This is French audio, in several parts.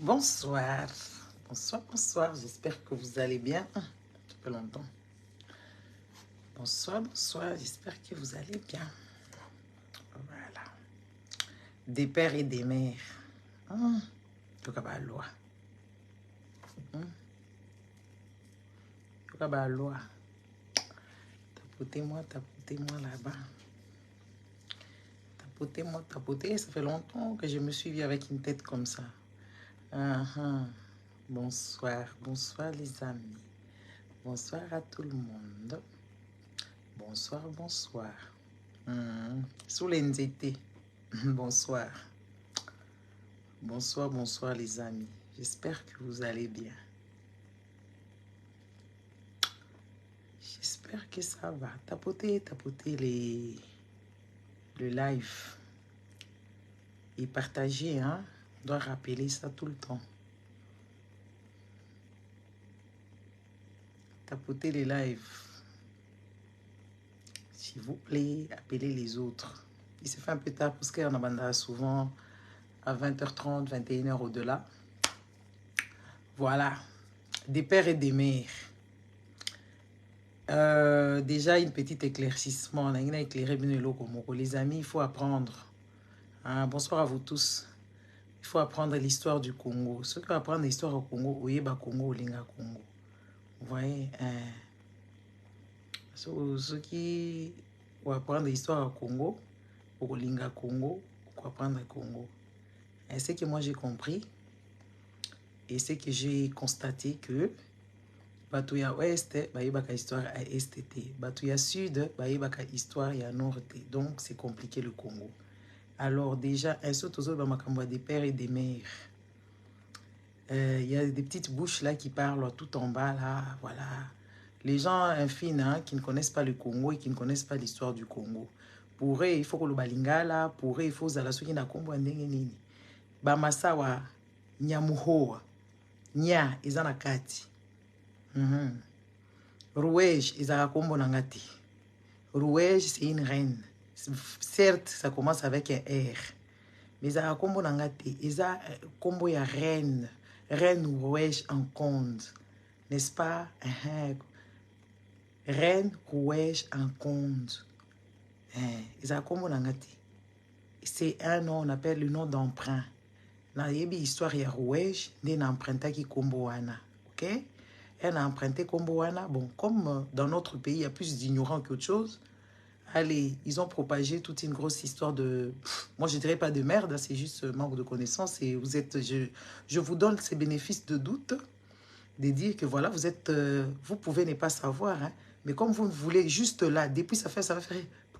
Bonsoir, bonsoir, j'espère que vous allez bien. Ça fait longtemps. Bonsoir, j'espère que vous allez bien. Voilà. Des pères et des mères. Loi. Loi. Tapotez-moi là-bas. Tapotez. Ça fait longtemps que je me suis vue avec une tête comme ça. Bonsoir les amis. Bonsoir à tout le monde. Bonsoir. Sous l'NZT. Bonsoir les amis. J'espère que vous allez bien. J'espère que ça va. Tapotez le live. Et partagez, hein. On doit rappeler ça tout le temps. Tapotez les lives. S'il vous plaît, appelez les autres. Il se fait un peu tard parce qu'on a souvent à 20h30, 21h au-delà. Voilà. Des pères et des mères. Déjà, une petite éclaircissement. On a éclairé les amis, il faut apprendre. Bonsoir à vous tous. Il faut apprendre l'histoire du Congo. Ceux qui apprennent l'histoire au Congo, Oyeba Congo, Olinga Congo. Vous voyez, ceux qui vont apprendre l'histoire au Congo, Olinga Congo, pour apprendre le Congo. Et c'est que moi j'ai compris, et c'est que j'ai constaté que Batouya Ouest, Baïbaka histoire à STT. Batouya Sud, Baïbaka histoire à Nord. Donc c'est compliqué le Congo. Alors déjà, un saut aux autres, des pères et des mères. Il y a des petites bouches là qui parlent tout en bas là, voilà. Les gens infinis qui ne connaissent pas le Congo et qui ne connaissent pas l'histoire du Congo. Pour eux, il faut que le balingala, pour eux, il faut que ce na Congo nini. Bamasawa, Nyamuhoa, Nya, Izana Kati. Rouège, Izara Kombo Nangati. Rouège, c'est une reine. Certes, ça commence avec un R. Mais Izara Kombo Nangati, Izara Kombo ya reine. Reine Rouège en Conde. N'est-ce pas? Reine Rouège en Conde. Izara Kombo Nangati. C'est un nom, on appelle le nom d'emprunt. Dans l'histoire, il y a Rouège, il a emprunté qui Komboana. Ok? Elle a emprunté Komboana. Bon, comme dans notre pays, il y a plus d'ignorants qu'autre chose. Allez, ils ont propagé toute une grosse histoire de... moi, je ne dirais pas de merde, c'est juste manque de connaissances. Et vous êtes... Je vous donne ces bénéfices de doute, de dire que voilà, vous êtes... vous pouvez ne pas savoir, hein, mais comme vous voulez juste là, depuis ça va faire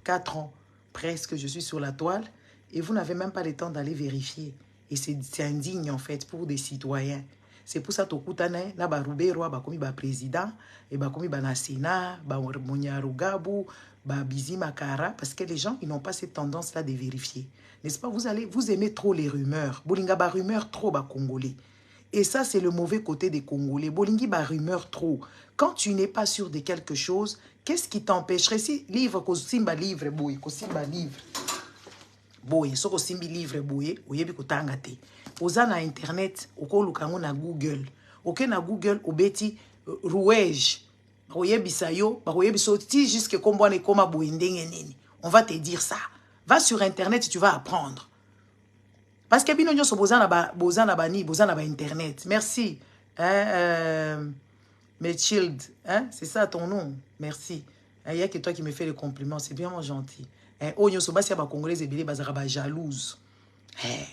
4 ans, presque, je suis sur la toile, et vous n'avez même pas le temps d'aller vérifier. Et c'est indigne, en fait, pour des citoyens. C'est pour ça que Tokutane, na barubero, bakomi ba président, et bakomi ba na Sénat, ba Monyarugabu, ba Bizima Kara, parce que les gens, ils n'ont pas cette tendance-là de vérifier. N'est-ce pas? Vous aimez trop les rumeurs. Bolinga ba rumeur trop ba Congolais. Et ça, c'est le mauvais côté des Congolais. Bolingi ba rumeur trop. Quand tu n'es pas sûr de quelque chose, qu'est-ce qui t'empêcherait? Si livre, kosimba livre, boy, kosimba livre. Boy, so kosimbi livre, boy, oyebi kotanga te. Oza na internet, okolukango na Google. Ok na Google, obeti Rouège. Oyebisa yo, oyebisa ti jusque kombwane koma boendenge nini. On va te dire ça. Va sur internet, tu vas apprendre. Parce que bino nyoso bozana ba internet. Merci. Mathilde, hein? C'est ça ton nom. Merci. Il y a que toi qui me fais les compliments, c'est bien gentil. Oh nyoso basi ba congolais ebele bazara ba jalouse.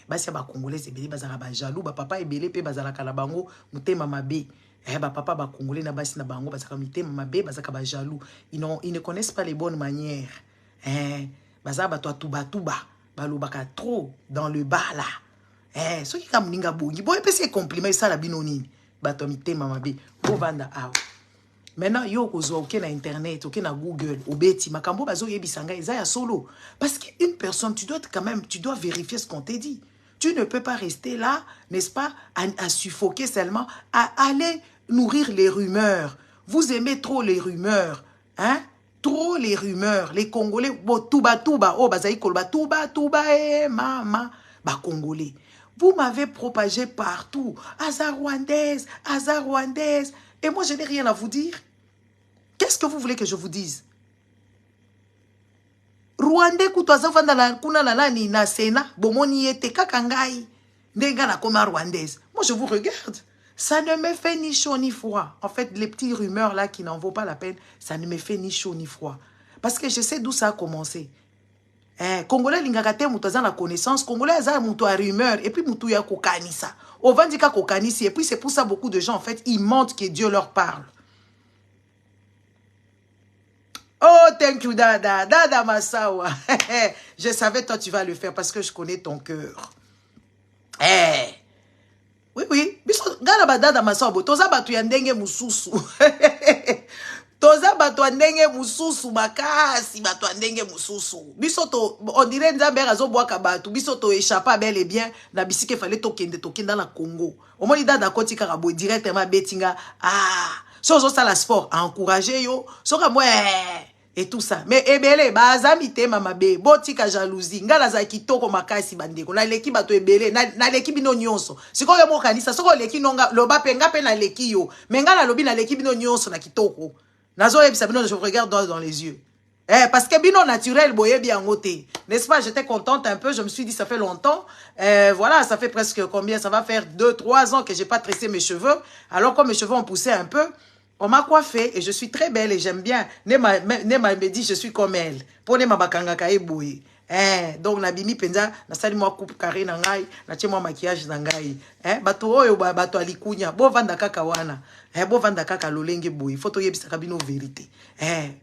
Basi ba congolais ebele bazara ba jaloux, ba papa ebele pe bazala kala bango mutema mabe. Ba papa ba congolais na basi na bango bazaka mutema mabe, bazaka ba jaloux. Ils ne connaissent pas les bonnes manières. Bazara ba to tuba. Balobaka trop dans le bas là. Ceux qui kam ninga bongi, bon epesi compliment ça la binoni. Ba to mitema mabe. Bo vanda aw. Maintenant, yo kozwa ok na internet, ok na Google, obeti makambo bazo yebisanga eza ya solo. Parce qu'une personne, tu dois vérifier ce qu'on te dit. Tu ne peux pas rester là, n'est-ce pas, à suffoquer seulement, à aller nourrir les rumeurs. Vous aimez trop les rumeurs, hein? Trop les rumeurs. Les Congolais, bo tuba, oh bazaï kolba tuba, mama, ba Congolais. Vous m'avez propagé partout. Aza rwandaise, Aza rwandaise. Et moi, je n'ai rien à vous dire. Qu'est-ce que vous voulez que je vous dise? Rwandais kutoaza vanda kuna la nani na sena bomoni yete kakangai ndenga na koma rwandaise. Moi je vous regarde, ça ne me fait ni chaud ni froid. En fait, les petites rumeurs là qui n'en vaut pas la peine, ça ne me fait ni chaud ni froid parce que je sais d'où ça a commencé. Congolais lingaka te mutu aza na connaissance, Congolais aza mutu a rumeur et puis mutu ya kokanisa. Ovandika kokanisi et puis c'est pour ça beaucoup de gens en fait ils mentent que Dieu leur parle. Oh, thank you, Dada. Dada Massawa. Je savais, toi, tu vas le faire parce que je connais ton cœur. Oui, oui. Gana Dada Massawa. Toza batu yandenge mususu. Toza batu yandenge mususu. Makasi batu yandenge mususu. Bisoto, on dirait nzambe razo boaka batu. Bisoto échappa bel et bien. Na bisike fallait tokende dans la Congo. Au moins, Dada Koti Karabo directement betinga. So ça la sport. A encourager yo. So moi. Et tout ça. Mais ebele, bazami te mamabe, botika jalousie, ngala za kitoko makasi bandeko, na leki bato ebele, na leki bino nyonso. Siko yo mo kanisa, soko leki nonga, loba penga pe na leki yo, mengala lobi na leki bino nyonso na kitoko. Nazo ebisa bino, je vous regarde dans les yeux. Parce que bino naturel, boye bien ngote. N'est-ce pas, j'étais contente un peu, je me suis dit, ça fait longtemps. Voilà, ça fait presque combien, ça va faire 2-3 ans que j'ai pas tressé mes cheveux. Alors comme mes cheveux ont poussé un peu, on m'a coiffé et je suis très belle et j'aime bien. Nema me dit je suis comme elle. Pone ma bakanga ka eboye. Donc nabimi penza na sali moi coupe carré na ngai, na tie moi maquillage na ngai. Bato oyo bato alikunya, bo vanda kaka wana. Bo vanda kaka lolenge boye. Photo yebisa kabino vérité.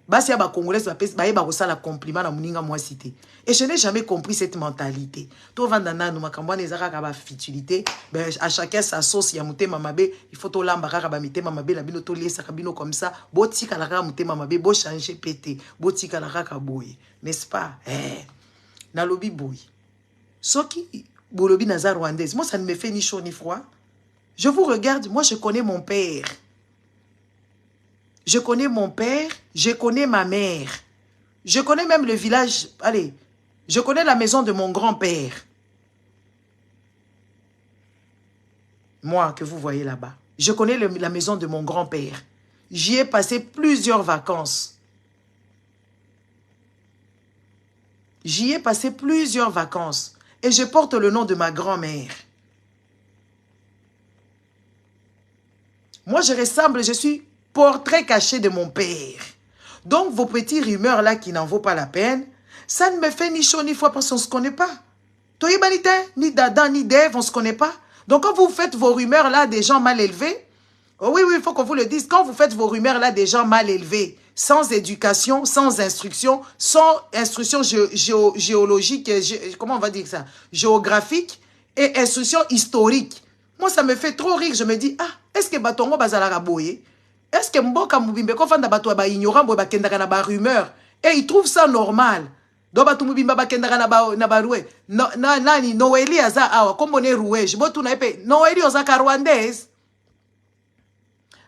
Basi ya ba congolais ba yeba ko sala compliment na muninga moi cité. Et je n'ai jamais compris cette mentalité. To vanda nanu makambwana ezaka ka ba futilité, ben à chacun sa sauce ya mutema mabe, il faut to lamba kaka ba mitema mabe la bino to lesa kabino comme ça, botika la kaka mutema mabe, bo changer pété, botika la kaka boye, n'est-ce pas? Na lobi boye. Soki bolobi naza rwandaise, moi ça ne me fait ni chaud ni froid. Je vous regarde, moi je connais mon père. Je connais mon père, je connais ma mère. Je connais même le village, allez, je connais la maison de mon grand-père. Moi, que vous voyez là-bas. Je connais la maison de mon grand-père. J'y ai passé plusieurs vacances. J'y ai passé plusieurs vacances. Et je porte le nom de ma grand-mère. Moi, je ressemble, je suis portrait caché de mon père. Donc, vos petits rumeurs là qui n'en vaut pas la peine, ça ne me fait ni chaud ni froid parce qu'on ne se connaît pas. Toyibanite, ni Dada, ni Dave, on ne se connaît pas. Donc, quand vous faites vos rumeurs là des gens mal élevés, oh oui, oui, il faut qu'on vous le dise, quand vous faites vos rumeurs là des gens mal élevés, sans éducation, sans instruction géologique, comment on va dire ça, géographique et instruction historique. Moi, ça me fait trop rire. Je me dis, ah, est-ce que Batongo Bazalara Boye? Est-ce que Mboka Moubimbe, quand on a ba ignorant, ba kendaka na ba rumeur, et ils trouvent ça normal. Donc, Batou Moubimba ba kendaka na ba roué. Nani, Noélie aza awa, comme on est roué, je botu na épée. Noélie ozaka rwandaise.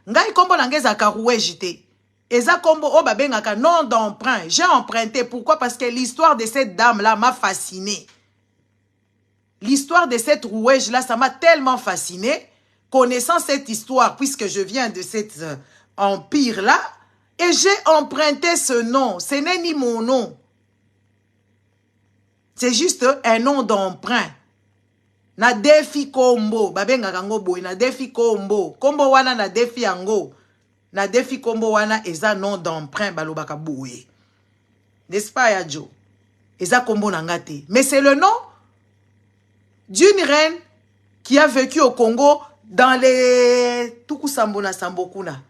Ngai kombo nangeza ka roué jité. Eza kombo o babengaka nom d'emprunt. J'ai emprunté. Pourquoi? Parce que l'histoire de cette dame-là m'a fasciné. L'histoire de cette rouège-là, ça m'a tellement fasciné. Connaissant cette histoire, puisque je viens de cet empire-là, et j'ai emprunté ce nom. Ce n'est ni mon nom. C'est juste un nom d'emprunt. Na defi kombo. Babenga kango boy. Na defi kombo. Kombo wana na defi ango. Na defi kombo wana eza nom d'emprunt balobaka boy. N'est-ce pas, Yadjo? Eza kombo nangate. Mais c'est le nom d'une reine qui a vécu au Congo dans les Tukusambona Sambokuna.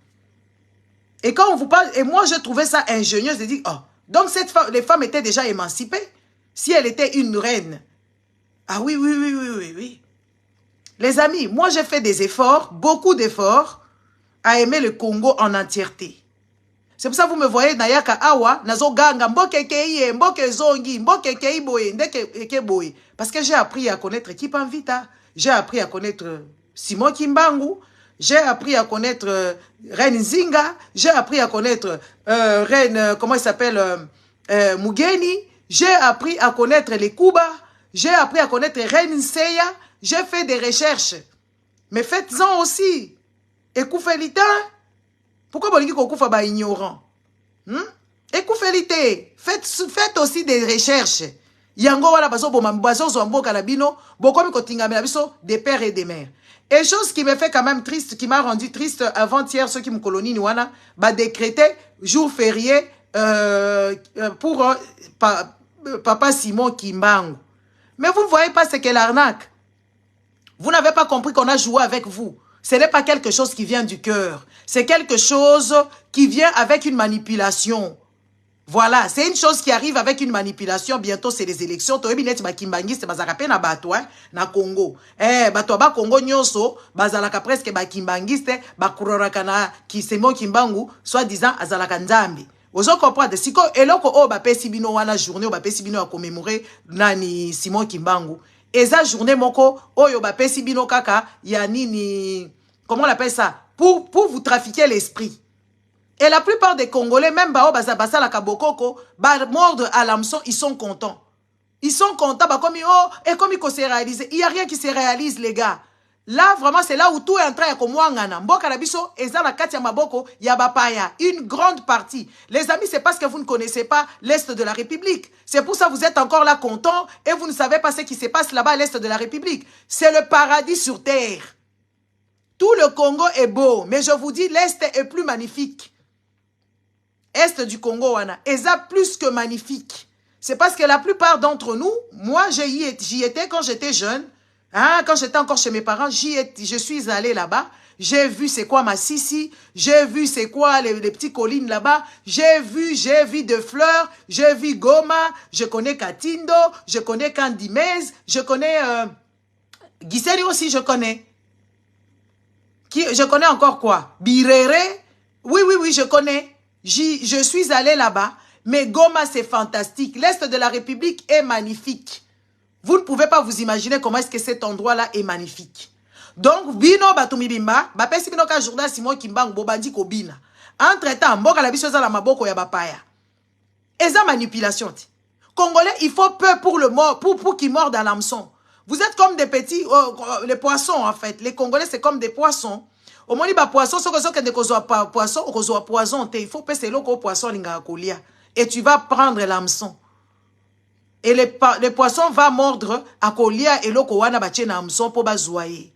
Et quand on vous parle, et moi je trouvais ça ingénieux, je dis, oh, donc cette femme, les femmes étaient déjà émancipées. Si elle était une reine. Ah oui, oui, oui, oui, oui, oui. Les amis, moi j'ai fait des efforts, beaucoup d'efforts, à aimer le Congo en entièreté. C'est pour ça que vous me voyez, Nayaka Awa, Nazo Ganga, Mboke Keye, Mboke Zongi, Mboke Kei Boye, Ndeke Boye. Parce que j'ai appris à connaître Kipanvita, j'ai appris à connaître Simon Kimbangu, j'ai appris à connaître Reine Zinga, j'ai appris à connaître Reine, comment il s'appelle, Mugeni, j'ai appris à connaître les Kuba, J'ai appris à connaître Reine Seya. J'ai fait des recherches. Mais faites-en aussi. Écouffelita. Pourquoi vous dites qu'on est ignorant? Écouffelité. Faites aussi des recherches. Yango wala baso bomambaso zombo kalabino. Bokomi kotingamela biso des pères et des mères. Et chose qui me fait quand même triste, qui m'a rendu triste avant-hier, ceux qui me colonient, Niwana, bah décréter jour férié pour Papa Simon Kimbangu. Mais vous ne voyez pas ce qu'est l'arnaque. Vous n'avez pas compris qu'on a joué avec vous. Ce n'est pas quelque chose qui vient du cœur. C'est quelque chose qui vient avec une manipulation. Voilà, c'est une chose qui arrive avec une manipulation. Bientôt, c'est les élections. Toebinet bakimbangiste bazakape na bato na Congo. Bato ba Congo nyoso bazalaka presque bakimbangiste bakuroraka na Kisemo Kimbangu soit disant azalaka nzambi. Ozo comprendre siko eloko o ba pesi bino wana journée o ba pesi bino a commémorer nani Simon Kimbangu. Eza journée moko oyo ba pesi bino kaka ya nini comment on appelle ça pour vous trafiquer l'esprit. Et la plupart des Congolais, même Bao Basa la Kabokoko, mordre à l'hameçon, ils sont contents. Ils sont contents, comme il s'est réalisé. Il n'y a rien qui se réalise, les gars. Là, vraiment, c'est là où tout est en train de se Mboka la biso, eza la katia maboko, yabapaya. Une grande partie. Les amis, c'est parce que vous ne connaissez pas l'Est de la République. C'est pour ça que vous êtes encore là contents et vous ne savez pas ce qui se passe là-bas à l'Est de la République. C'est le paradis sur terre. Tout le Congo est beau, mais je vous dis, l'Est est plus magnifique. Est du Congo, wana, eza plus que magnifique. C'est parce que la plupart d'entre nous, moi, j'y étais quand j'étais jeune, hein, quand j'étais encore chez mes parents, je suis allé là-bas, j'ai vu c'est quoi Massissi, j'ai vu c'est quoi les petits collines là-bas, j'ai vu de fleurs, j'ai vu Goma, je connais Katindo, je connais Kandimez, je connais Giseri aussi, je connais. Je connais encore quoi? Birere, oui, je connais. Je suis allé là-bas, mais Goma, c'est fantastique. L'Est de la République est magnifique. Vous ne pouvez pas vous imaginer comment est-ce que cet endroit-là est magnifique. Donc, Bino Batumibimba, Bapesi Bino Ka Jourdain Simon Kimbangu, Bobandi Kobina. Entre-temps, Mboka la biso za la maboko ya bapaya. Et ça, manipulation. Congolais, il faut peur pour le mort, pour qu'ils mordent à l'hameçon. Vous êtes comme des petits, les poissons en fait. Les Congolais, c'est comme des poissons. Au moins, les poissons, ce que de poisson, ou poison, il faut passer l'eau au poisson, et tu vas prendre l'hameçon. Et les poissons vont mordre à colia et l'eau wana batche na hameçon pour bazouayer.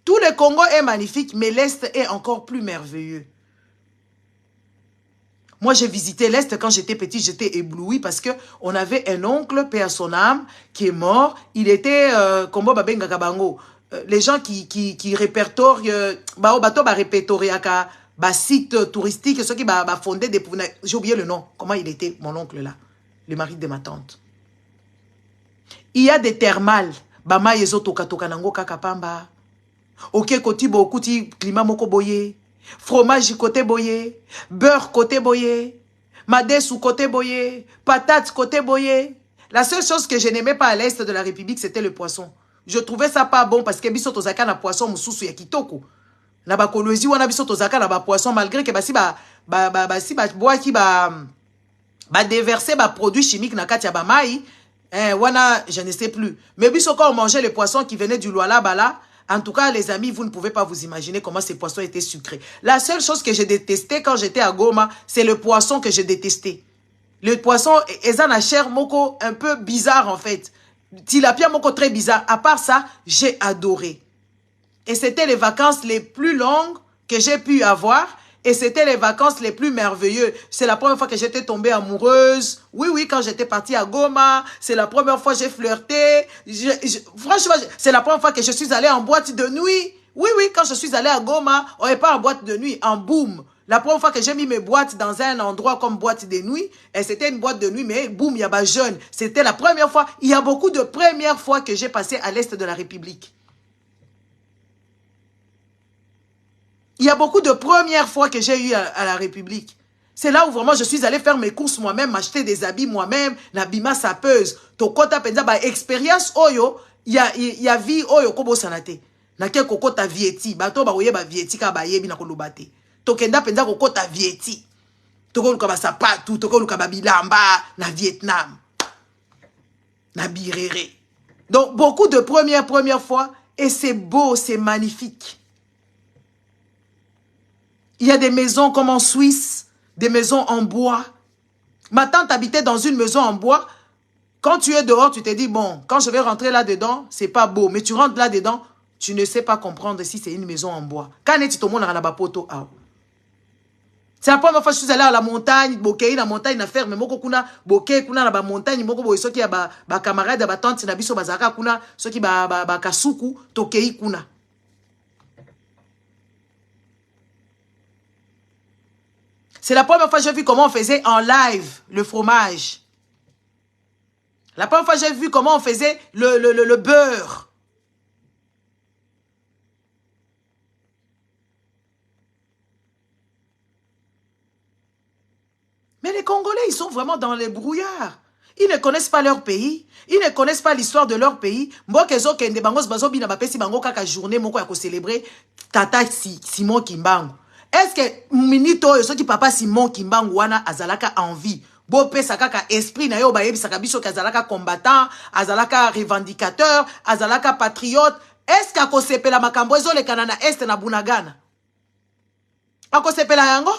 Tout le Congo est magnifique, mais l'Est est encore plus merveilleux. Moi, j'ai visité l'Est quand j'étais petit, j'étais ébloui parce que on avait un oncle, paix à son âme, qui est mort. Il était, Kombo Babenga Kabango. Les gens qui répertorient, répertoriaka, site touristique, ceux qui fondé des... J'ai oublié le nom. Comment il était, mon oncle là? Le mari de ma tante. Il y a des thermales. Bama yezo toka nango kakapamba. Ok, koti bo kuti climat moko boye. Fromage côté boyé, beurre côté boyé, madesou côté boyé, patate côté boyé. La seule chose que je n'aimais pas à l'Est de la République, c'était le poisson. Je trouvais ça pas bon parce que biso tozaka na poisson mususu ya kitoko. Na ba kolwezi wana biso tozaka na ba poisson malgré que basi bois qui déverser ba produits chimiques na kati ya ba mai, wana je ne sais plus. Mais biso quand on mangeait les poissons qui venaient du Luala bala. En tout cas, les amis, vous ne pouvez pas vous imaginer comment ces poissons étaient sucrés. La seule chose que j'ai détesté quand j'étais à Goma, c'est le poisson que j'ai détesté. Le poisson, ils ont la chair moko un peu bizarre en fait. Tilapia moko très bizarre. À part ça, j'ai adoré. Et c'était les vacances les plus longues que j'ai pu avoir. Et c'était les vacances les plus merveilleuses. C'est la première fois que j'étais tombée amoureuse. Oui, quand j'étais partie à Goma. C'est la première fois que j'ai flirté. Franchement, c'est la première fois que je suis allée en boîte de nuit. Oui, quand je suis allée à Goma, on n'est pas en boîte de nuit, en boom. La première fois que j'ai mis mes boîtes dans un endroit comme boîte de nuit, et c'était une boîte de nuit, mais boum, il y a pas jeune. C'était la première fois. Il y a beaucoup de premières fois que j'ai passé à l'Est de la République. Il y a beaucoup de premières fois que j'ai eu à la République. C'est là où vraiment je suis allée faire mes courses moi-même, m'acheter des habits moi-même, l'abima sapeuse. Tokota penza ba expérience oyo, il y a vie oyo kobo sanate. Na ke kokota vieti, bato ba oye ba vieti ka ba yebi na kolobate. Tokenda penza kokota vieti. Toko luka ba sapatu, toko luka ba bilamba na Vietnam. Na birere. Donc, beaucoup de première fois, et c'est beau, c'est magnifique. Il y a des maisons comme en Suisse, des maisons en bois. Ma tante habitait dans une maison en bois. Quand tu es dehors, tu te dis, bon, quand je vais rentrer là-dedans, c'est pas beau. Mais tu rentres là-dedans, tu ne sais pas comprendre si c'est une maison en bois. Quand est-ce que tu as c'est la première fois que je suis allé à la montagne, bokei na montagne na ferme, moko kuna bokei kuna na ba montagne, moko boy soki ya ba camarade ba tante na biso bazaka kuna, soki ba kasuku tokei kuna. C'est la première fois que j'ai vu comment on faisait en live le fromage. La première fois que j'ai vu comment on faisait le beurre. Mais les Congolais, ils sont vraiment dans les brouillards. Ils ne connaissent pas leur pays. Ils ne connaissent pas l'histoire de leur pays. Mbokezo kende bangos bazo bina bapesi bango kaka journée moko ya ko célébrer tata Simon Kimbangu. Est-ce que minito yo soki papa Simon Kimbangu wana azalaka envie bo pesa kaka esprit na yo ba yebisaka biso kazalaka combattant, azalaka revendicateur, azalaka patriote. Est-ce que ko sepela makambo ezo le kanana est na Bunagana? Ako sepela yango?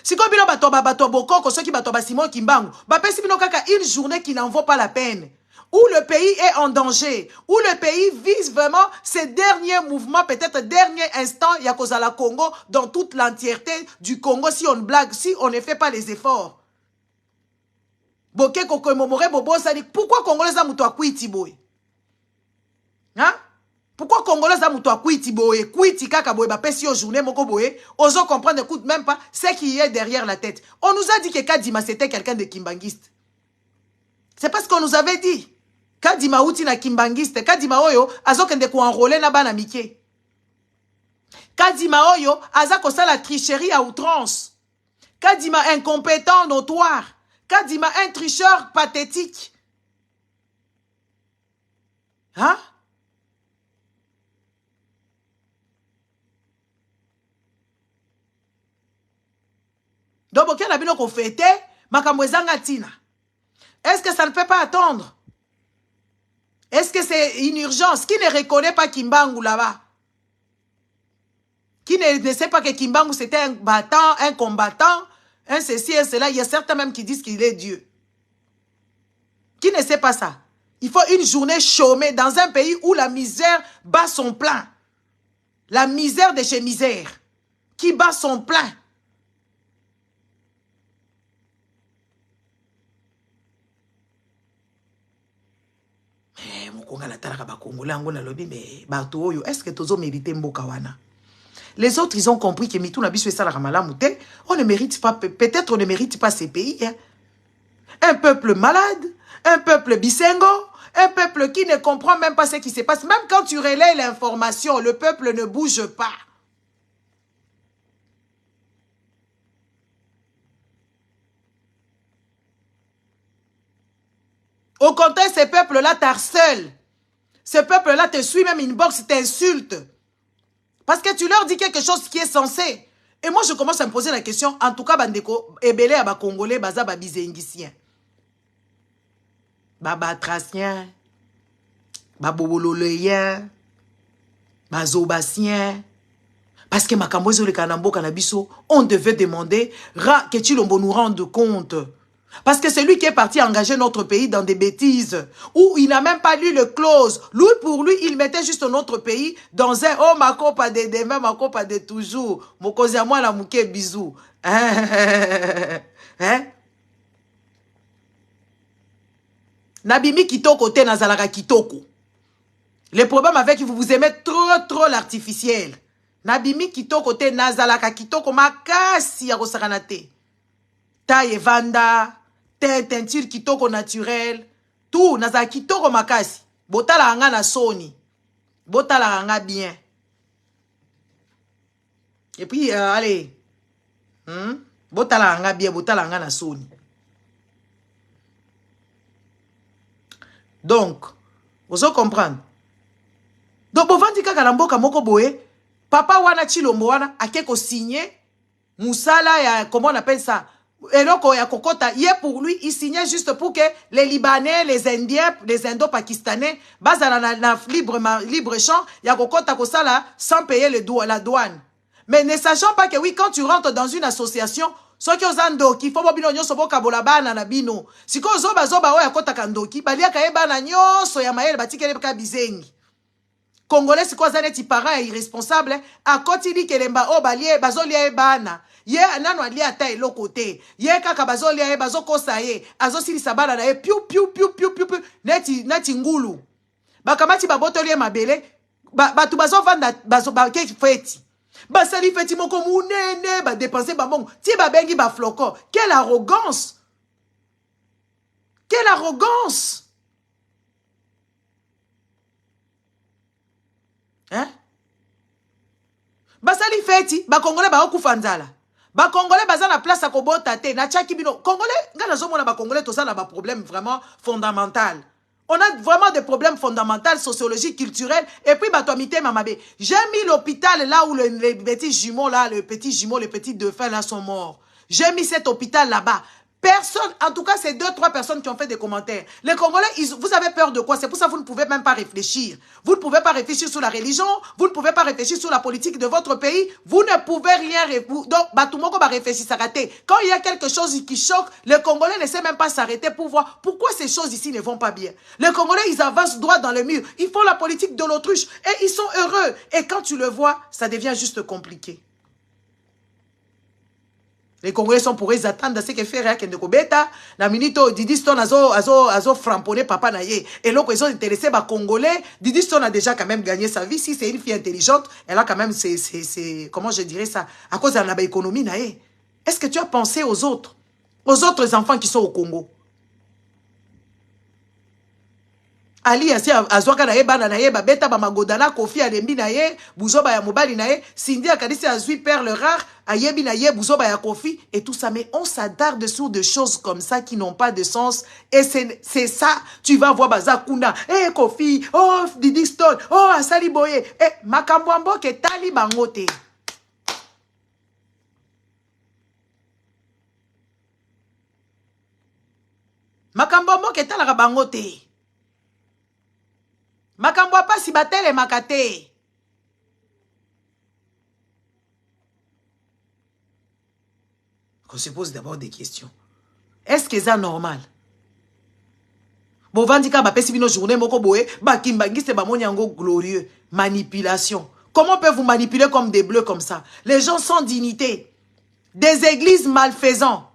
Si comme bino bato bokoko ceux qui bato ba Simon Kimbangu, ba pesi bino kaka une journée qui n'en vaut pas la peine, où le pays est en danger, où le pays vise vraiment ses derniers mouvements, peut-être dernier instant, il y a cause à la Congo, dans toute l'entièreté du Congo, si on blague, si on ne fait pas les efforts. Boke koko momore bobo sali, pourquoi Congolais a moutou a kuiti boy? Hein? Pourquoi Congolais a moutou a kuiti boy? Kuiti kaka boy, ba pesi yo journée moko boy, oso comprendre, écoute même pas ce qui est derrière la tête. On nous a dit que Kadima c'était quelqu'un de kimbanguiste. C'est parce qu'on nous avait dit. Kadima outi na kimbanguiste, Kadima oyo, azo kende ko enrôler na bana mike. Kadima oyo, azako sa la tricherie à outrance. Kadima incompétent, notoire. Kadima un tricheur pathétique. Hein? Donc, ok, la bino ko fete, makambo ezanga tina. Est-ce que ça ne peut pas attendre? Est-ce que c'est une urgence? Qui ne reconnaît pas Kimbangu là-bas? Qui ne sait pas que Kimbangu c'était un battant, un combattant, un ceci et cela? Il y a certains même qui disent qu'il est Dieu. Qui ne sait pas ça? Il faut une journée chômée dans un pays où la misère bat son plein. La misère de chez misère. Qui bat son plein. Est-ce que tu as mérité Mbokawana? Les autres, ils ont compris que Mitou Nabiso et Salaramalamoute, on ne mérite pas, peut-être on ne mérite pas ces pays. Hein. Un peuple malade, un peuple bisengo, un peuple qui ne comprend même pas ce qui se passe. Même quand tu relais l'information, le peuple ne bouge pas. Au contraire, ces peuples-là t'harcèlent. Ce peuple-là te suit même inbox, t'insulte. Parce que tu leur dis quelque chose qui est censé. Et moi, je commence à me poser la question, en tout cas, Bandeko, Ebele à Congolais, Baza Babizengissien. Baba Tracien, Babobololeyen, Bazobasien. Parce que Makambozo le Kanambo Kanabiso, on devait demander que Chilombo nous rende compte. Parce que c'est lui qui est parti engager notre pays dans des bêtises, où il n'a même pas lu le clause. Lui, pour lui, il mettait juste notre pays dans un « Oh, ma copa de demain, ma copa de toujours. Mokozi à moi, la mouké, bisous. » Hein? Nabimi kitoko te nazalaka kitoko. Le problème avec vous, vous aimez trop l'artificiel. Nabimi kitoko te nazalaka kitoko makasi ya kosakana te. Taille vanda, teinture kitoko naturel, tout naza kitoko makasi. Botala anga na soni. Botala anga bien. Et puis, allez. Botala anga bien, botala anga na soni. Donc, vous allez comprendre. Donc, bon, vandi kaka na mboka moko boye, papa wana Chilombo wana, ake ko signé Moussala, comment on appelle ça? Et donc, pour lui, il signait juste pour que les Libanais, les Indiens, les Indo-Pakistanais, basés dans libre champ, il y a Kokota Kosala sans payer la douane. Mais ne sachant pas que oui, quand tu rentres dans une association, ceux qui ont ndoki, faut bobino nyoso boka bolaba na bino. Si ko zoba oya kota kandoki, balia kaeba na nyoso ya maele batikele ka bizengi. Congolais si ko zaneti parent irresponsable, a koti di kelemba o balie bazolia ebana. Ye nano alia ata eloko te. Ye kaka bazolia bazokosa ye, azosilisa bana na ye piu neti ngulu. Bakamati babotoli mabele, batu bazovanda bazobake feti. Basali feti moko munene ba dépenser ba mongo ti ba bengi ba flocon. Quelle arrogance! Quelle arrogance! Hein? Basali feti ba congolais ba okufa nzala. Ba congolais baza na place à kobota te na tchaki bino. Congolais ngana zo mona ba congolais to ça na ba problème vraiment fondamental. On a vraiment des problèmes fondamentaux, sociologiques, culturels. Et puis, j'ai mis l'hôpital là où les petits jumeaux, là, les petits dauphins là sont morts. J'ai mis cet hôpital là-bas. Personne, en tout cas, c'est 2-3 personnes qui ont fait des commentaires. Les Congolais, vous avez peur de quoi? C'est pour ça que vous ne pouvez même pas réfléchir. Vous ne pouvez pas réfléchir sur la religion. Vous ne pouvez pas réfléchir sur la politique de votre pays. Vous ne pouvez rien réfléchir. Donc, tout le monde va réfléchir, s'arrêter. Quand il y a quelque chose qui choque, les Congolais ne savent même pas s'arrêter pour voir pourquoi ces choses ici ne vont pas bien. Les Congolais, ils avancent droit dans le mur. Ils font la politique de l'autruche et ils sont heureux. Et quand tu le vois, ça devient juste compliqué. Les Congolais sont pour eux attendre ce que fait rien que beta na minito Didi Stone azo framponné papa na ye et donc ils ont intéressé ba Congolais. Didi Stone a déjà quand même gagné sa vie. Si c'est une fille intelligente, elle a quand même c'est comment je dirais ça, à cause de la économie na ye. Est-ce que tu as pensé aux autres enfants qui sont au Congo? Ali asi azwaka na ye bana na ye babeta ba magodana Kofi alembi na ye buzoba ya mobali na ye Cindy akadisi azui perle rare ayebi na ye buzoba ya Kofi et tout ça, mais on s'attarde sur des choses comme ça qui n'ont pas de sens et c'est ça tu vas voir bazakuna Kofi Didi Stone Asali Boye makambo mboke tali bangote. Makambo mboke tala bangote. Makambo pasi batele makate. On se pose d'abord des questions. Est-ce que c'est normal? Bon, vandika ba pesi bino journée moko boye, ba kimbangiste ba monyango glorieux. Manipulation. Comment peut vous manipuler comme des bleus comme ça? Les gens sans dignité. Des églises malfaisants.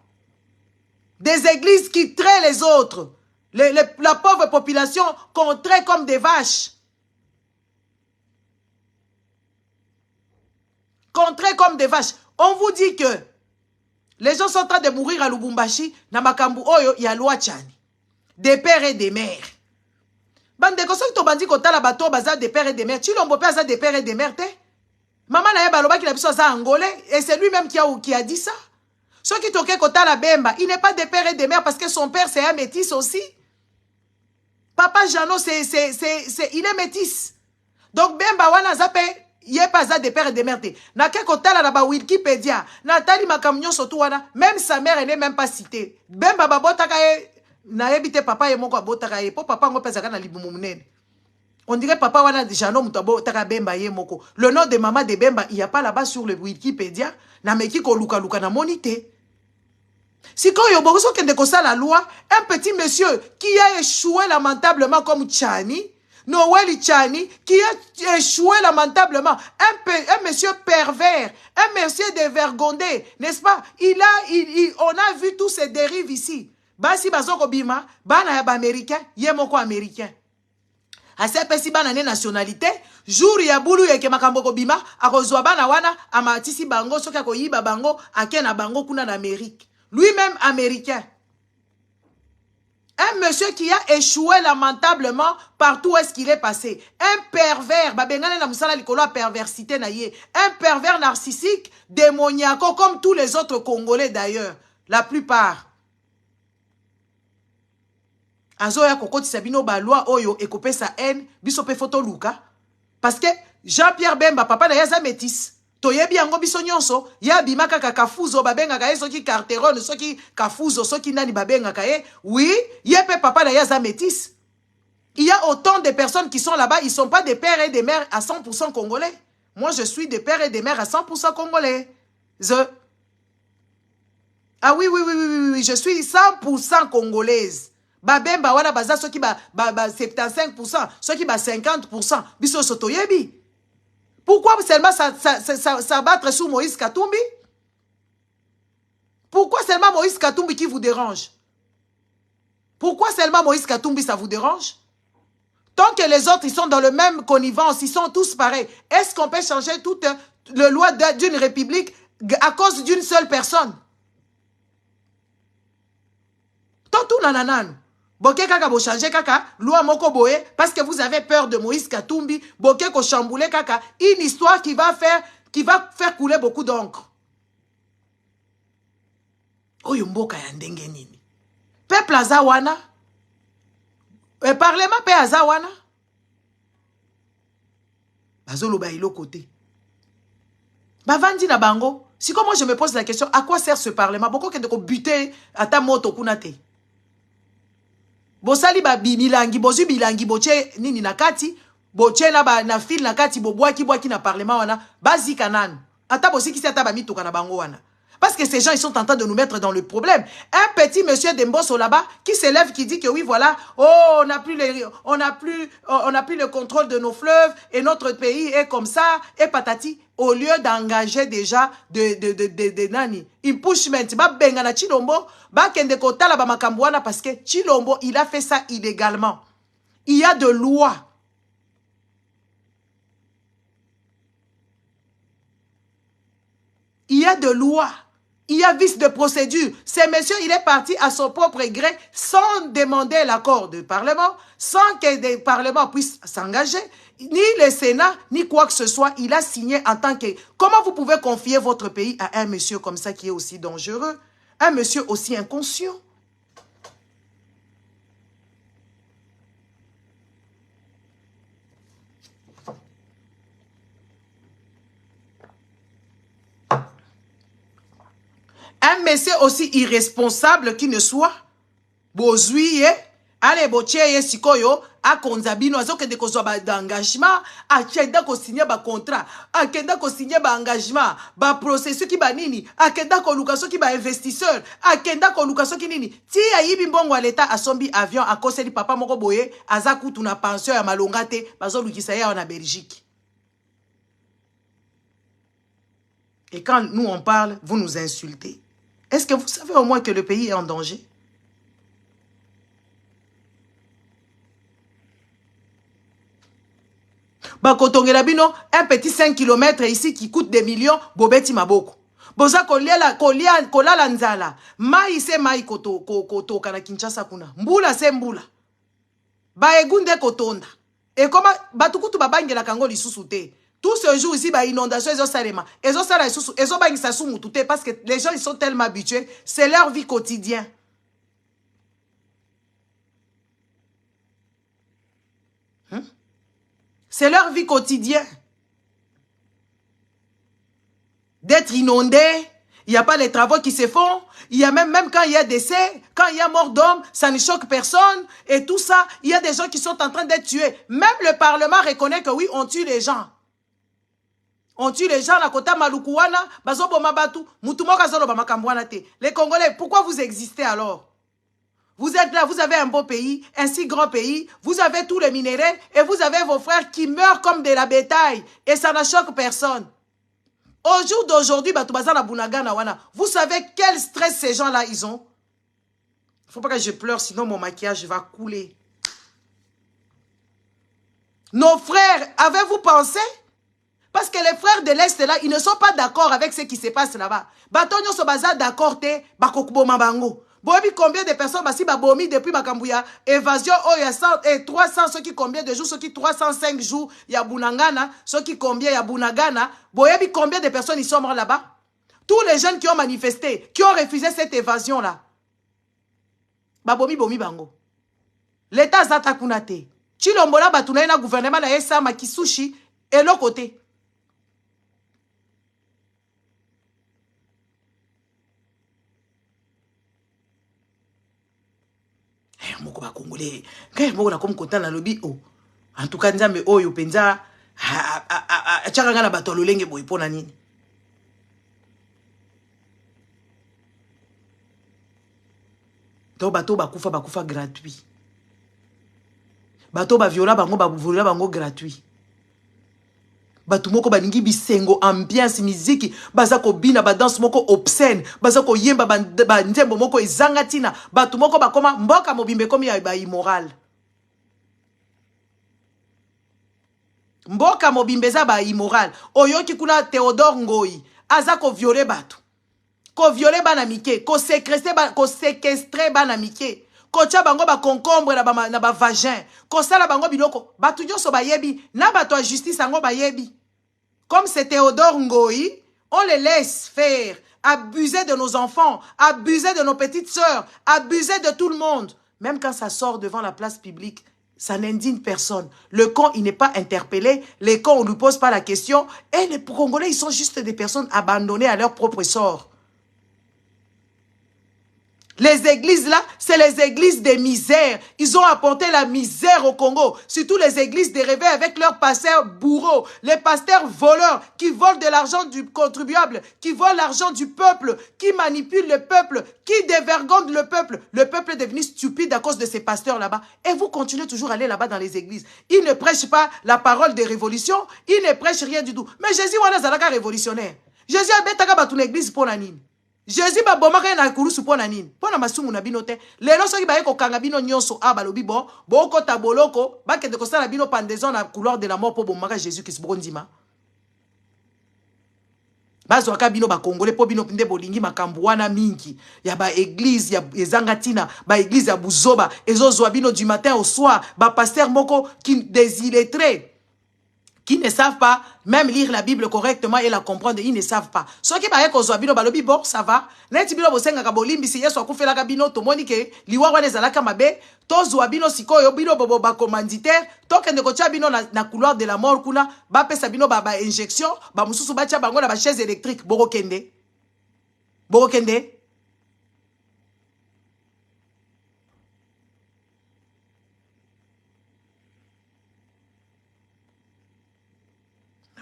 Des églises qui traient les autres. La pauvre population qu'on traite comme des vaches. Qu'on traite comme des vaches. On vous dit que les gens sont en train de mourir à Lubumbashi. Na makambu oyo ya loi chani. Des pères et des mères. Bande ko so to bandi ko tala bato baza des pères et des mères. Tu l'ombo pas des pères et des mères te? Maman na yeba loba ki la biso za angolais et c'est lui-même qui a dit ça. Ceux qui toquent kota la Bemba, il n'est pas des pères et des mères parce que son père c'est un métis aussi. Papa Jano, il est métis. Donc, Bemba wana zape, il n'est pas des pères et des mères. Na kekotala na ba Wikipédia, Nathalie Makamnyon sotou wana, même sa mère elle n'est même pas citée. Bemba babotaka na ebite papa et moko abotaka po papa ngo pezaka na libumu munene. On dirait papa wana Jano mutabo taka Bemba ye moko. Le nom de maman de Bemba, il n'y a pas là-bas sur le Wikipédia. Na meki ko luka na monité. Si quand il y a la loi, un petit monsieur qui a échoué lamentablement comme Tchani, Noël Tchani, qui a échoué lamentablement, un monsieur pervers, un monsieur dévergondé, n'est-ce pas? On a vu tous ces dérives ici. Basi bazoko bima, bana yaba américain, yemoko américain. Ase pesi bana ne nationalité, jour ya bulu yeke makamboko bima, akozwa bana wana, amatisi bango, soki akoyiba bango, akena bango kuna d'Amérique. Lui-même américain. Un monsieur qui a échoué lamentablement partout où est-ce qu'il est passé. Un pervers. Un pervers narcissique, démoniaque, comme tous les autres Congolais d'ailleurs. La plupart. Azoya kokoti sabino ba loi oyo ekopé sa haine, bisope photo luka. Parce que Jean-Pierre Bemba, papa na yaza métis. toyebi yango biso nyonso ya bimaka kafuzo babengaka ye soki carteron soki kafuzo soki nani babengaka ye oui ye pe papa na ye aza métis. Il y a autant de personnes qui sont là-bas, ils ne sont pas des pères et des mères à 100% congolais. Moi, je suis des pères et des mères à 100% congolais. Ah oui, je suis 100% congolaise. Babemba wana baza soki ba 75%, soki ba 50%. Biso sotoyebi. Pourquoi seulement ça battre sous Moïse Katumbi? Pourquoi seulement Moïse Katumbi qui vous dérange? Pourquoi seulement Moïse Katumbi ça vous dérange? Tant que les autres, ils sont dans le même connivence, ils sont tous pareils. Est-ce qu'on peut changer toute la loi d'une république à cause d'une seule personne? Tout nananano. Boke kaka bo changer kaka, loi moko boye, parce que vous avez peur de Moïse Katumbi, boke ko chamboule kaka, une histoire qui va faire couler beaucoup d'encre. Oyo mboka ya ndenge nini. Peuple azawana. Et parlement pe azawana. Bazolo ba ilo côté. Bavandi na bango. Si comme moi je me pose la question, à quoi sert ce parlement? Pourquoi que de buter à ta moto kunate? Bosali ba bilangi, bozu bilangi boche nini nakati, boche na ba na fil nakati boboaki na parlement wana, bazi kanan. Ata bosi ki ata ba mituka na bango wana. Parce que ces gens, ils sont en train de nous mettre dans le problème. Un petit monsieur Demboso là-bas qui s'élève, qui dit que oui, voilà, oh, on n'a plus le contrôle de nos fleuves et notre pays est comme ça, et patati. Au lieu d'engager déjà de nani, impushment, ba bengana Chilombo, ba kende kotala ba makambouana parce que Chilombo, il a fait ça illégalement. Il y a de loi. Il y a de loi. Il y a vice de procédure. Ce monsieur, il est parti à son propre gré sans demander l'accord du Parlement, sans que le Parlement puisse s'engager, ni le Sénat, ni quoi que ce soit. Il a signé en tant que... Comment vous pouvez confier votre pays à un monsieur comme ça qui est aussi dangereux? Un monsieur aussi inconscient? Un monsieur aussi irresponsable qui ne soit, bozuye, allez bocheye sikoyo, a konzabino, azoke de kozwa d'engagement, a kenda ko signer ba contrat, a kenda ko signer ba engagement, ba processus ki ba nini, a kenda ko lukaso ki ba investisseur, a kenda ko lukaso ki nini, ti a yibi mbongo l'État a sombi avion, a koseli papa moko boye, azaku tuna pension ya malongate, bazo lukisa ya en Belgique. Et quand nous on parle, vous nous insultez. Est-ce que vous savez au moins que le pays est en danger? Bakotongela un petit 5 km ici qui coûte des millions, bobeti maboko. Boza kolala nzala. Mai se mai koto kana Kinshasa kuna. Mbula se mbula. Ba egunde kotonda. Et comment batukutu babangela kango lisusu te. Tout ce jour ici, bah, inondation, ils ont salema. Ils ont salé, ils ont bangé ça sous moutouté parce que les gens, ils sont tellement habitués. C'est leur vie quotidienne. C'est leur vie quotidienne. D'être inondé, il n'y a pas les travaux qui se font. Il y a même quand il y a décès, quand il y a mort d'homme, ça ne choque personne. Et tout ça, il y a des gens qui sont en train d'être tués. Même le Parlement reconnaît que oui, on tue les gens. On tue les gens, la kota malukuana, bazobo mabatu, mutumoka zolo bamakambwana te. Les Congolais, pourquoi vous existez alors? Vous êtes là, vous avez un beau pays, un si grand pays, vous avez tous les minéraux et vous avez vos frères qui meurent comme de la bétail et ça ne choque personne. Au jour d'aujourd'hui, vous savez quel stress ces gens-là ils ont? Il ne faut pas que je pleure, sinon mon maquillage va couler. Nos frères, avez-vous pensé? Parce que les frères de l'Est, là, ils ne sont pas d'accord avec ce qui se passe là-bas. Batonyo so baza d'accord te, bakokubo mabango. Bobi combien de personnes basi babomi depuis Bakambouya, évasion, oh, il y a 100 et 300, ceux qui combien de jours, ceux qui 305 jours, il y a Bunangana, ceux qui combien, il y a Bunagana. Boyebi combien de personnes ils sont morts là-bas? Tous les jeunes qui ont manifesté, qui ont refusé cette évasion-là. Babomi bomi bango. L'État zata kunate. Chilombola batunaina gouvernement na esa makisushi et l'autre côté. ba congolais quand moko na comme content na lobby oh en tout cas nzambe oyo penza chaka ngana bato lolenge boy pona nini to bato bakufa gratuit bato ba viola bango gratuit bato moko balingi bisengo ambiance musique baza ko bina ba danse moko obscène baza ko yemba ba nzembo moko ezanga tina bato moko bakoma mboka mobimbe komi ya ba immoral mboka mobimbe za ba immoral oyoki kuna Théodore Ngoyi aza ko violer bato ko violer bana mike ko séquestrer bana mike ko tia bango ba concombre na ba vagin ko sala bango biloko batu nyonso bayebi na bato a justice ango bayebi comme c'est Théodore Ngoyi on les laisse faire abuser de nos enfants abuser de nos petites sœurs abuser de tout le monde même quand ça sort devant la place publique ça n'indigne personne. Le con, il n'est pas interpellé. Les cons, on ne lui pose pas la question. Et les Congolais, ils sont juste des personnes abandonnées à leur propre sort. Les églises là, c'est les églises des misères. Ils ont apporté la misère au Congo. Surtout les églises des réveils avec leurs pasteurs bourreaux, les pasteurs voleurs qui volent de l'argent du contribuable, qui volent l'argent du peuple, qui manipulent le peuple, qui dévergondent le peuple. Le peuple est devenu stupide à cause de ces pasteurs là-bas. Et vous continuez toujours à aller là-bas dans les églises. Ils ne prêchent pas la parole de révolution. Ils ne prêchent rien du tout. Mais Jésus, on a un révolutionnaire. Jésus a mis l'église pour la nine. Jésus ba bomaka na kurusu pona nini pona masumu na bino te lelo soki ba yeko kanga bino nyonso balobi bon boko taboloko ba kende ko sala bino pendaison na couloir de la mort po bomaka Jésus Christ bondima bazo aka bino ba congolais po bino pinde bolingi makambo wana mingi ya ba église ya ezangatina ba église ya buzoba ezozwa bino du matin au soir ba pasteur moko qui des illettrés qui ne savent pas même lire la Bible correctement et la comprendre, ils ne savent pas. Ceux qui baye kozwa bino balobi bon ça va. Neti bino bosenga ka bolimbi si Yesu akufela ka bino to moni ke liwa wana ezalaka mabe to zwa bino sikoyo bino bobo ba commanditaire to kende ko tia bino na couloir de la mort kuna ba pesa bino ba injection ba mususu ba tia bango na ba chaise électrique boko kende. Boko kende.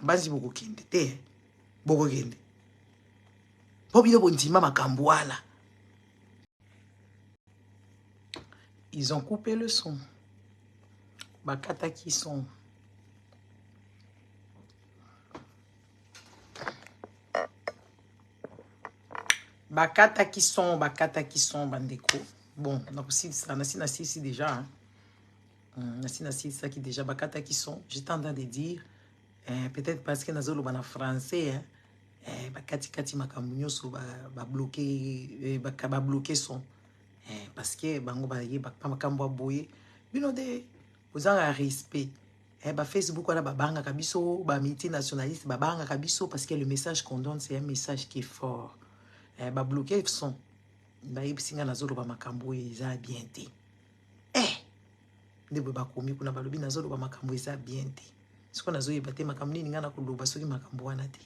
Basi boko kende te boko kende po bino bondima makambo wana. Ils ont coupé le son bakata qui sont bakata qui sont bandeko bon na aussi ça na si déjà hein. Na si ça qui déjà bakata qui sont j'étais en train de dire peut-être parce que nazolo bana français bakati makambo nyonso ba bloquer ba bloquer son parce que bango ba ye ba makambo boye bino de ozanga respect ba Facebook wana ba banga kabiso ba multinationaliste ba banga kabiso parce que le message qu'on donne c'est un message qui est fort ba bloquer son ba yebsinga nazolo ba makambo eza bien te ndebo ba komi kuna balobi nazolo ba makambo eza bien te. Ce qu'on a zoé bate makambo ni ngana kuluba soki makambo wana te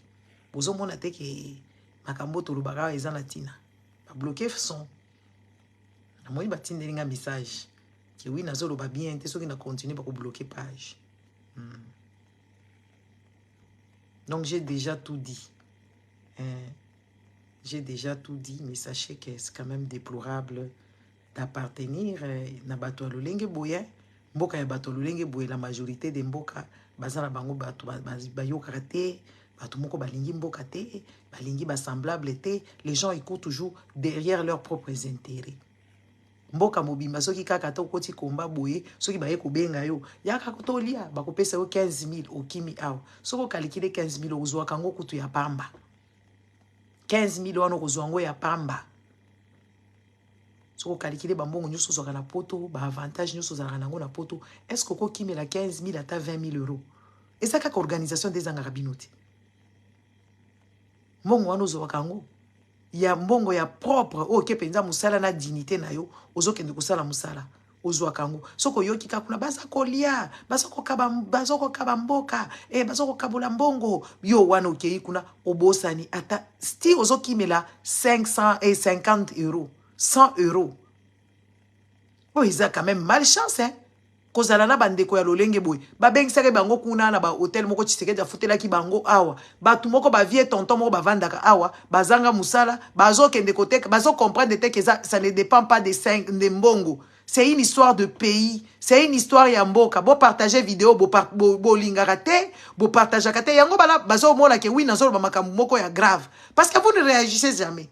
bozo mona te ke makambo to lubaka ezana tina ba bloquer son na moi batinde nga message que oui nazolo ba bien te soki na continuer ba ko bloquer page. Donc j'ai déjà tout dit mais sachez que c'est quand même déplorable d'appartenir na bato lolenge boye mboka ya bato lolenge boye. La majorité des mboka bazana bango bato bayokaka te bato moko balingi mboka te balingi semblable te. Les gens écoutent toujours derrière leurs propres intérêts. Mboka mobimba soki kaka to koti komba boye soki baye ko benga yo yaka ko lia bakopesa yo 15 000 okimi aw soko calculer 15 000 ozwa kango kutu ya pamba 15 000 wana kozwa ngo ya pamba soko calculer bambongo nyuso zwa na poto ba avantage nyuso za na ngo na poto. Est-ce que ko kimi la 15 000 ata 20 000 euros et ça kaka organisation des angabinoti mbongo wana ozwa kango ya mbongo ya propre oke penza musala na dignité na yo ozokende kusala musala ozwa kango soko yoki kakuna baza kolia bazoko kaba mboka bazoko kabola mbongo yo wana okei kuna obosani ata sti ozokimela 550 euros 100 euros Oh, ils ont quand même malchance, hein. Kozala na bandeko ya lolenge boy. Ba bengisaka bango kuna na ba hotel moko Tshisekedi afutela ki bango awa. Batu moko ba vie tonton moko ba vandaka awa. Bazanga musala, bazo kende kote, bazo comprendre que ça ne dépend pas de mbongo. C'est une histoire de pays. C'est une histoire ya mboka. Bo partager vidéo, bo lingaka te, bo partager te. Yango bala bazo mola ke oui nazolo ba makambo moko ya grave. Parce que vous ne réagissez jamais.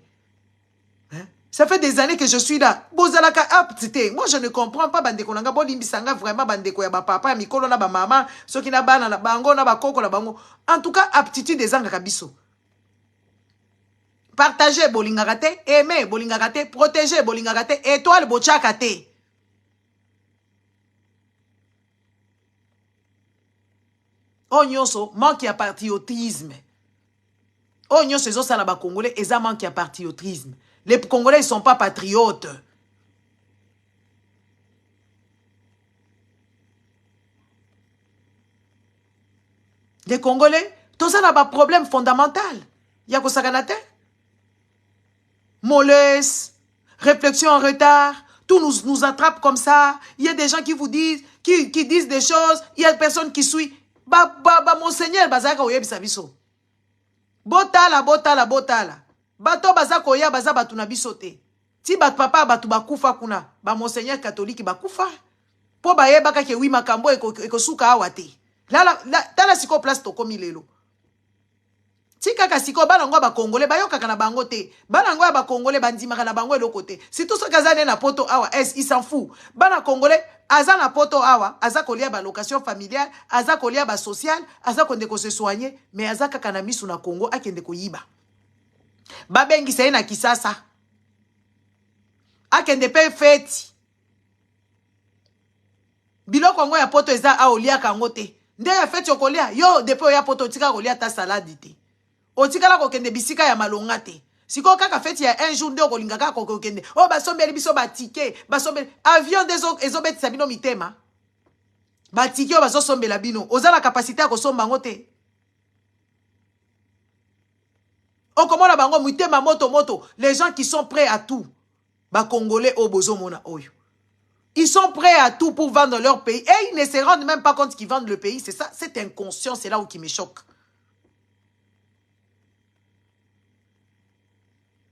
Hein? Ça fait des années que je suis là. Bozalaka aptité. Moi, je ne comprends pas bandeko nanga bolimbisanga vraiment bandeko ya ba papa ya mikolo na ba mama, soki na bana na bango na ba koko na bango. En tout cas, aptitude des anga kabiso. Partager bolingaka te, aimer bolingaka te, protéger bolingaka te, étoile bochaka te. Oh nyonso, manque ya patriotisme. Oh nyonso ezo sala ba Congolais, eza manque ya patriotisme. Les Congolais, ils ne sont pas patriotes. Les Congolais, tout ça n'a pas de problème fondamental. Il y a quoi ça canate? Mollesse, réflexion en retard, tout nous attrape comme ça. Il y a des gens qui vous disent, qui disent des choses, il y a des personnes qui suivent. Monseigneur, bazaka oyebi sabiso. Botala. Bato bazako ya baza batu na biso te. Ti bat papa batu bakufa kuna, ba monseigneur catholique bakufa. Po ba yeba ka ke wi makambo eko suka awa te. Tala siko place to komi lelo. Ti kaka siko bana ngo ba Congolais ba yoka kana bango te. Bana ngo ba Congolais bandima kana bango eloko te. Si tout ce kazane na poto awa, il s'en fout. Bana Congolais aza na poto awa, aza kolia ba location familiale, aza kolia ba social, aza konde ko se soigner, mais aza kaka na misu na Congo akende ko yiba. Babengi se na Kisasa. Akende pe feti. Biloko ngo ya poto eza a olia kango te. Nde ya feti okolia, yo depo ya poto tika kolia ta salade te. Otikala kokende bisika ya malonga te. Siko kaka feti ya un jour nde okolinga kaka kokende. Oh basombeli biso ba ticket, basombeli avion deso ezobeti sabino mitema. Ba ticket baso sombela bino. Ozala capacité ya kosomba ngo te. Okomona bango mitema moto, les gens qui sont prêts à tout. Ba Congolais au bozo mona oyo. Ils sont prêts à tout pour vendre leur pays. Et ils ne se rendent même pas compte qu'ils vendent le pays. C'est ça, cette inconscience, c'est là où qui me choque.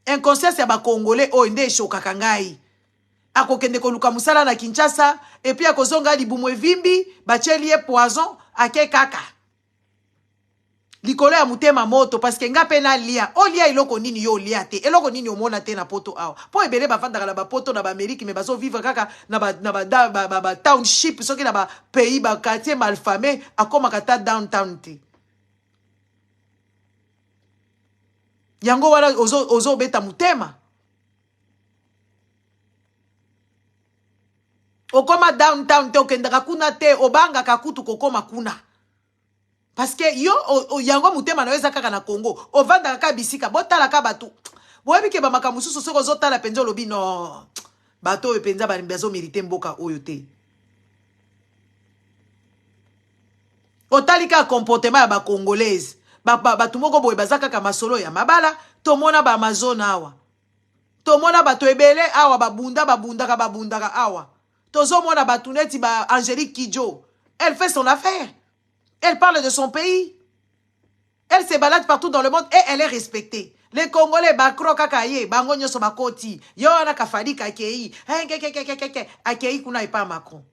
Inconscience, c'est ba Congolais oh inde shokaka ngai. Ako kende koluka musala na Kinshasa et puis ako zonga libumwe vimbi, bachelie poison, ake kaka. Likolo ya mutema moto parce que nga pena lia o lia iloko nini yo lia te eloko nini omona te na poto awa po ebele bafandaka na ba poto na ba Amerique mais bazo vivre kaka na ba township soki na ba pays ba quartier malfamé akoma kata downtown te yango wala ozo beta mutema okoma downtown te okendaka kuna te obanga kakutu kokoma kuna. Parce que yo yango mutema na kaka na Congo ovanda kaka bisika botala ka batu boyebi ke ba makamususu soko zotala penzo lobi no bato epenza ba mbezo mériter mboka oyo te otali ka comportement ya ba congolaise batu moko boye bazaka ka masolo ya mabala tomona ba Amazon awa tomona bato ebele awa babundaka awa tozomona batu neti ba Angélique Kidjo elle fait son affaire. Elle parle de son pays. Elle se balade partout dans le monde et elle est respectée. Les Congolais, bakro kakaye, bango nyoso bakoti, yo ana kafadi kakei, akei kuna ipa Macron.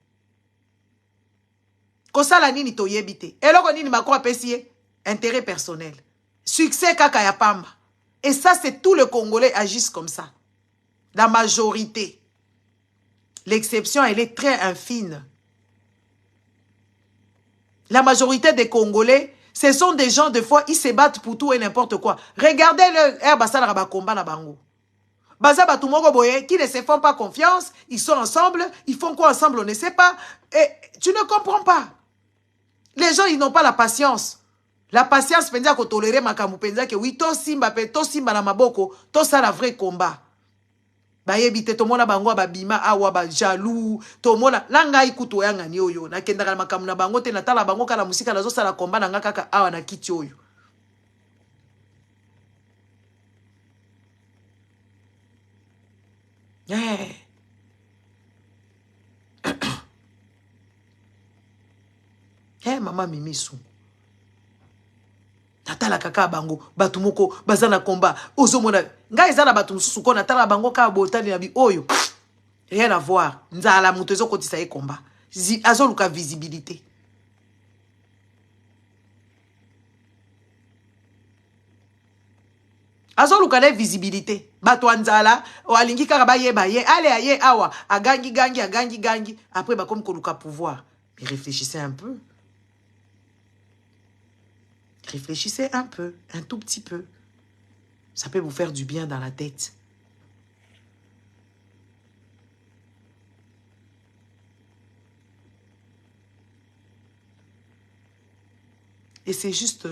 Kosala nini toyebite. Eloko nini Macron apesiye? Intérêt personnel. Succès kaka ya pamba. Et ça, c'est tout le Congolais agissent comme ça. La majorité. L'exception, elle est très infime. La majorité des Congolais, ce sont des gens, des fois, ils se battent pour tout et n'importe quoi. Regardez le Basala combat na bango. Baza Batumoko Boye, qui ne se font pas confiance, ils sont ensemble, ils font quoi ensemble, on ne sait pas. Et tu ne comprends pas. Les gens, ils n'ont pas la patience. La patience, penza ko tolérer makamu penza que oui, to simba na maboko, to ça la vrai combat. Bayebite tomona bango babima awa ba jaloux tomona langa ikuto yanga ni oyo na kendaka makamu na bango te na tala bango kala musika nazo sala komba na nga kaka awa na kiti oyo Maman Mimisu. Natala kaka bango, batumoko, bazana komba, ozomona. Nga ezana batumususu ko natala bango ka botali na bi oyo. Rien à voir. Nzala muto ezo kotisa e komba. Azoluka visibilité. Azoluka na visibilité. Bato nzala, o alingi kaka ba ye, ale aye awa, agangi. Après ba comme koluka pouvoir. Mais réfléchissez un peu. Réfléchissez un peu, un tout petit peu. Ça peut vous faire du bien dans la tête. Et c'est juste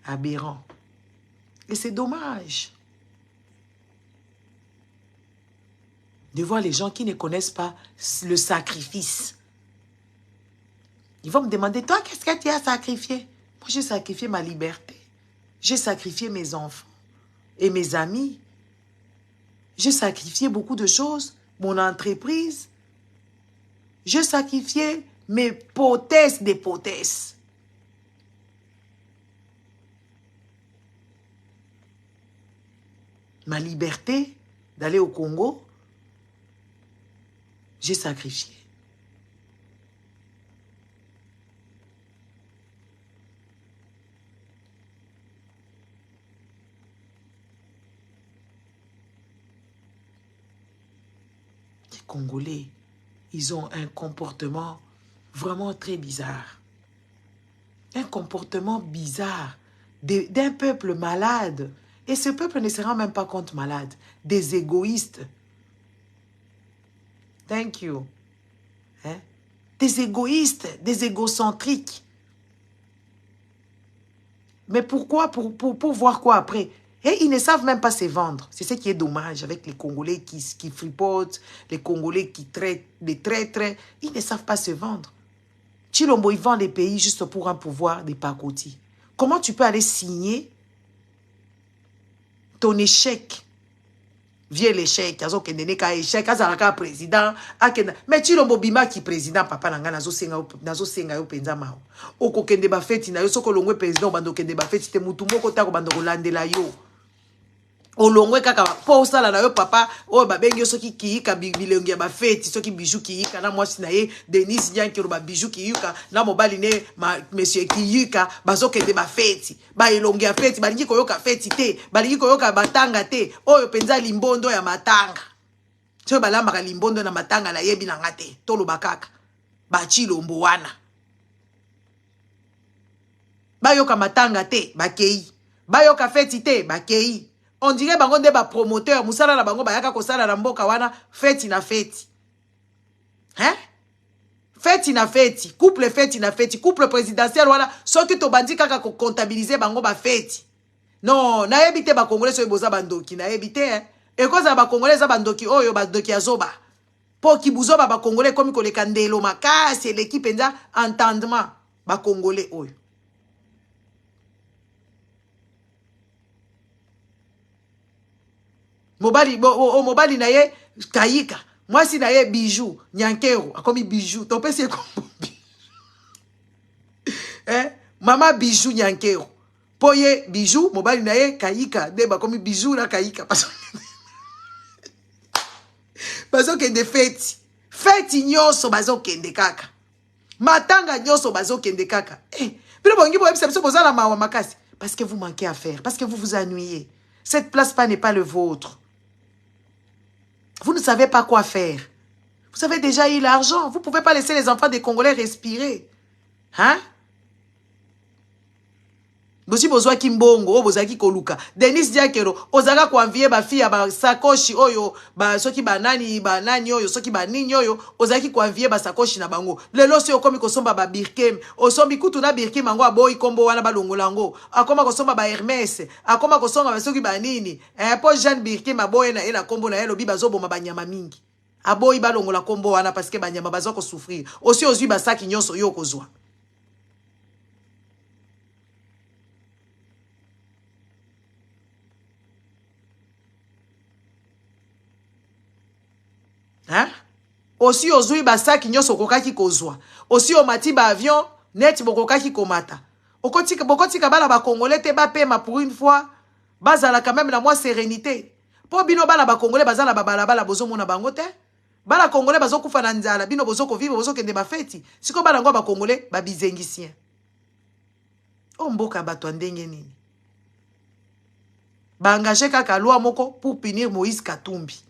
aberrant. Et c'est dommage de voir les gens qui ne connaissent pas le sacrifice. Ils vont me demander, toi, qu'est-ce que tu as sacrifié? Moi, j'ai sacrifié ma liberté. J'ai sacrifié mes enfants et mes amis. J'ai sacrifié beaucoup de choses. Mon entreprise. J'ai sacrifié mes potesses des potesses. Ma liberté d'aller au Congo, j'ai sacrifié. Les Congolais, ils ont un comportement vraiment très bizarre. Un comportement bizarre d'un peuple malade. Et ce peuple ne se rend même pas compte malade. Des égoïstes. Thank you. Hein? Des égoïstes, des égocentriques. Mais pourquoi? Pour voir quoi après? Et ils ne savent même pas se vendre. C'est ce qui est dommage avec les Congolais qui fripotent, les Congolais qui traitent, les traîtres. Ils ne savent pas se vendre. Chilombo, il vend les pays juste pour un pouvoir des pacotis. Comment tu peux aller signer ton échec? Vieux l'échec, azo kendene ka échec, azalaka président, mais Chilombo bima ki président papa nanga nazo senga yo penza mao. Oko kende ba feti na yo soko longwe président bando kende ba feti te mutu moko ta ko bando kolandela yo. Olongwe kaka po sala na yo papa o babengi yo soki kiyika bilongi ya ba feti soki bijou kiyika na mwasi na ye Denis Nyankiro ba bijou kiyika na mobali ne monsieur kiyika bazokende ba feti ba elongi ya feti balingi koyoka feti te balingi koyoka batanga te oyo penza limbondo ya matanga so balambaka limbondo na matanga na yebi na ngate tolo bakaka ba Chilombo wana bayoka matanga te bakei bayoka feti te bakei. On dirait bango nde ba promoteur musala na bango bayaka kosala na mboka wana feti na feti. Hein? Feti na feti, couple présidentiel wana soki to bandi kaka ko comptabiliser bango ba feti. Non, na yebite ba congolais so boza bandoki na yebite hein. E koza ba congolais za bandoki oyo bandoki azoba. Po ki buzoba ba congolais komi koleka ndelo makasi l'équipe nza entendement ba congolais oyo. Mobali na ye kayika. Moi si na ye bijou, Nyankero, akomi bijou. Ton pesi kombo. Mama bijou Nyankero. Po ye bijou, mobali na ye kayika. Deba komi bijou na kayika. Bazo kende feti. Feti nyoso bazo kende kaka. Matanga nyoso bazo kende kaka. Puis bongi bo ebisa biso bozala mawa makasi. Parce que vous manquez à faire. Parce que vous vous ennuyez. Cette place n'est pas le vôtre. Vous ne savez pas quoi faire. Vous avez déjà eu l'argent. Vous ne pouvez pas laisser les enfants des Congolais respirer. Hein? Bosi bozwa kimbongo, bozaki koluka. Denis Diakero, ozaka kuanvie ba fille ba sakoshi oyo, ba soki banani oyo, soki banini oyo, ozaki kuanvie ba sakoshi na bango. Lelo si okomi kosomba ba Birkem, osombi kutu na Birkem mango aboyi kombo wana ba longolango. Akoma kosomba ba Hermès, akoma kosomba ba soki banini. Po Jeanne Birkem aboye na ela kombo na elo bi bazoboma banyama mingi. Aboyi ba longola kombo wana parce que banyama bazoko souffrir. Osi ozwi ba saki nyonso yo kozwa. Hein? Aussi ozui basaki nyoso kokaki kozwa. Aussi o mati ba avion net bokokaki komata. Bokotika bala ba Congolais te ba pema pour une fois. Bazala quand même la moi sérénité. Po bino bala ba Congolais bazala ba bala bozo mona bango te. Bala Congolais bazo kufa na nzala bino bozo ko vivre bozo kende ba feti. Siko bala ngo ba Congolais ba bizengisien. O mboka bato ndenge nini. Ba engagé kaka loi moko pour punir Moïse Katumbi.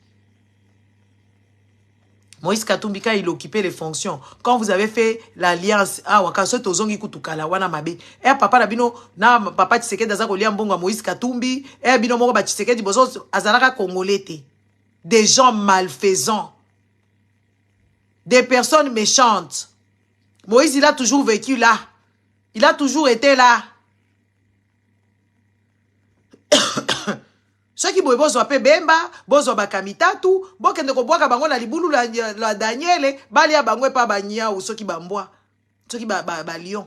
Moïse Katumbi, quand il occupait les fonctions, quand vous avez fait l'alliance, ah, wakaso tozongi kutukala, wana mabe, papa na bino, na papa Tshisekedi dazako liya mbongo Moïse Katumbi, bino moko ba Tshisekedi bozo azalaka congolais te. Des gens malfaisants. Des personnes méchantes. Moïse, il a toujours vécu là. Il a toujours été là. Ceux qui bozo ape bemba, bozo bakamitatu, bokende ko boaka bango na libulu la Daniele, balia bango pa banya ou ceux qui bamboa. Ceux qui ba lion.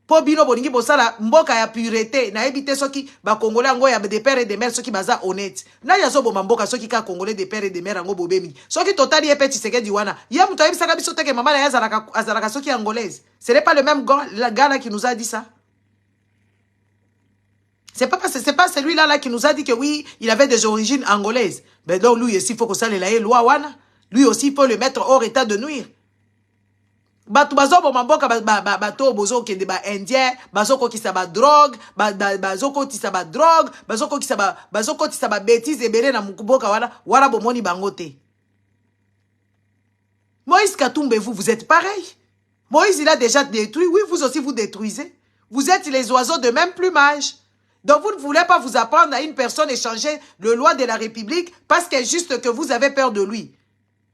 Po bino bolingi bosala mboka ya pureté, na ebité ceux qui ba congolais ngo ya des pères et des mères ceux qui baza honnête. Na yazo bo mboka ceux qui ka congolais des pères et des mères ngo bobemi. Ceux qui totali e petit Tshisekedi wana. Ya muto yebisaka biso teke mama na azalaka ceux qui angolaise. Ce n'est pas le même gars là qui nous a dit ça. C'est pas celui-là là qui nous a dit que oui, il avait des origines angolaises. Mais donc lui aussi, il faut que ça les loi wana. Lui aussi, il faut le mettre hors état de nuire. Bato bazo bo mamboka bato bozo kende ba indien, bazo ko kisa ba drogue, bazo ko tisa ba drogue, bazo ko tisa ba bêtises ebele na mukuboka wala bomoni bangote. Moïse Katumbi, vous êtes pareil. Moïse, il a déjà détruit. Oui, vous aussi, vous détruisez. Vous êtes les oiseaux de même plumage. Donc, vous ne voulez pas vous apprendre à une personne échanger le loi de la République parce qu'elle juste que vous avez peur de lui.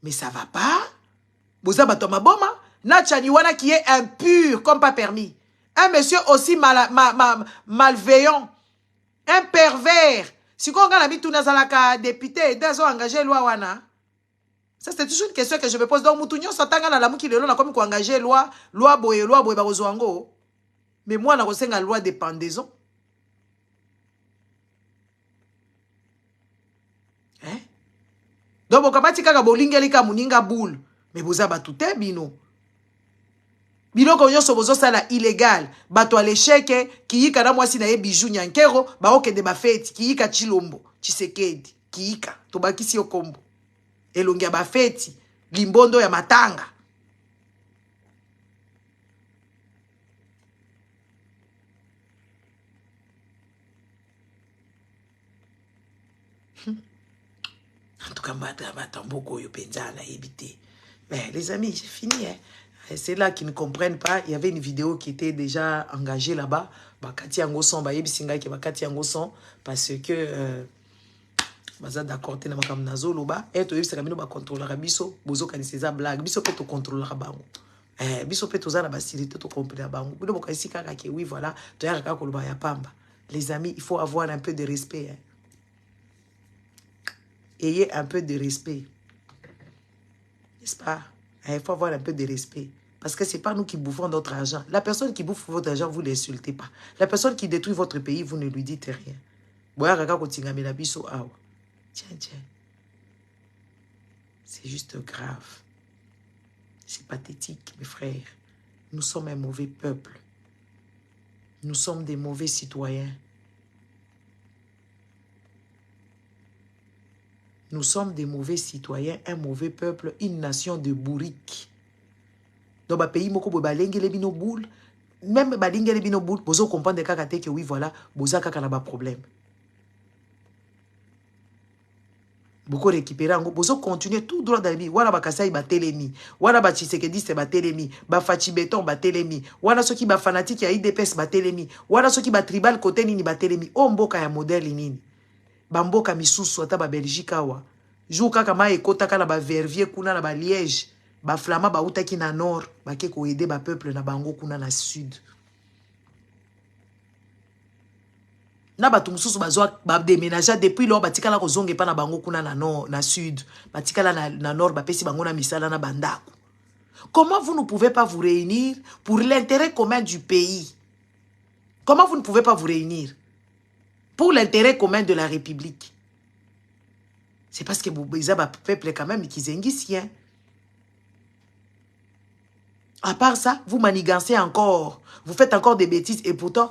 Mais ça va pas. Boza batoma boma. Nachaniwana qui est impur comme pas permis. Un monsieur aussi malveillant. Un pervers. Si on a mis tout dans la député, ils ont engagé loi wana. Ça, c'est toujours une question que je me pose. Donc, Moutounion s'entend dans la mou qui le long, comme qu'on engagé loi boye, barozoango. Mais moi, on a reçu la loi de pendaison. Hein? Donc, on a dit que bolingeli ka muninga boule. Mais vous avez tout bino. Bino ko nyoso bozo sala illégal. Bato à l'échec qui yika na mwasi na ye bijou nyankero ba okende ba feti ki yika Chilombo, Tshisekedi, ki yika to bakisi okombo. Elongi ya ba feti, limbondo ya matanga. En tout cas, mais les amis, j'ai fini. Hein. C'est là qu'ils ne comprennent pas. Il y avait une vidéo qui était déjà engagée là-bas. Bakati Angoson, Bayebisinga qui Bakati Angoson, parce que baza d'accord te na makam nazolo ba et to yebisa kamino ba contrôler biso bozo kaniseza blague biso pe to contrôler bango biso pe to za na facilité to comprendre bango bino bokaisi kaka ke oui voilà to ya kaka koloba ya pamba. Les amis, il faut avoir un peu de respect. Hein. Ayez un peu de respect. N'est-ce pas? Il faut avoir un peu de respect. Parce que ce n'est pas nous qui bouffons notre argent. La personne qui bouffe votre argent, vous ne l'insultez pas. La personne qui détruit votre pays, vous ne lui dites rien. Tiens. C'est juste grave. C'est pathétique, mes frères. Nous sommes un mauvais peuple. Nous sommes des mauvais citoyens. Nous sommes des mauvais citoyens, un mauvais peuple, une nation de bourriques. Dans le pays, moko balenge les bino boule, même balenge les bino boule, vous comprendre que oui voilà, vous avez un problème. Beaucoup récupérer, vous continuer tout droit dans la vie. Voilà bakasai batelemi, voilà ba Tshisekedi se batelemi, ba Fachi Beton batelemi, voilà ceux qui ba fanatique ya IDPS batelemi, voilà ceux qui ba tribal côté nini batelemi. O mboka ya modèle nini. Bamboka misusu ata ba Belgique awa. Jou kaka ma ekota kana ba Verviers kuna na ba Liège, ba Flama ba utaki na nord, ba ke ko aider ba peuple na bango kuna na sud. Na ba tumususu bazwa ba déménager depuis lors batikala ko zonge pa na bango kuna na nord, na sud, batikala na nord ba pesi bango na misala na bandako. Comment vous ne pouvez pas vous réunir pour l'intérêt commun du pays? Comment vous ne pouvez pas vous réunir pour l'intérêt commun de la République? C'est parce que les peuple quand même qui zengissent. À part ça, vous manigancez encore. Vous faites encore des bêtises. Et pourtant,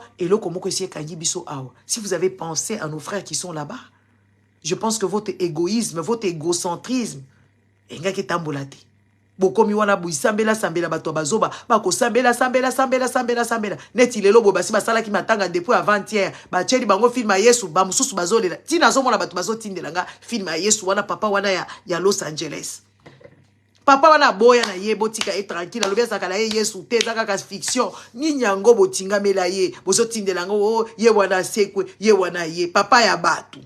si vous avez pensé à nos frères qui sont là-bas, je pense que votre égoïsme, votre égocentrisme, est tambolate. Bokomi wana bui sambela sambela bato bazoba bako sambela neti lelo bo basi basala ki matanga depuis avant-hier ba tcheli bango film ya Yesu ba mususu bazolela tina zo mona bato bazotindela nga film ya Yesu wana papa wana ya Los Angeles papa wana boya na ye botika et tranquille alobi zakala ye Yesu te zaka fiction ni nyango botinga mela ye bozotindela ngo ye wana sekwe ye wana ye papa ya batu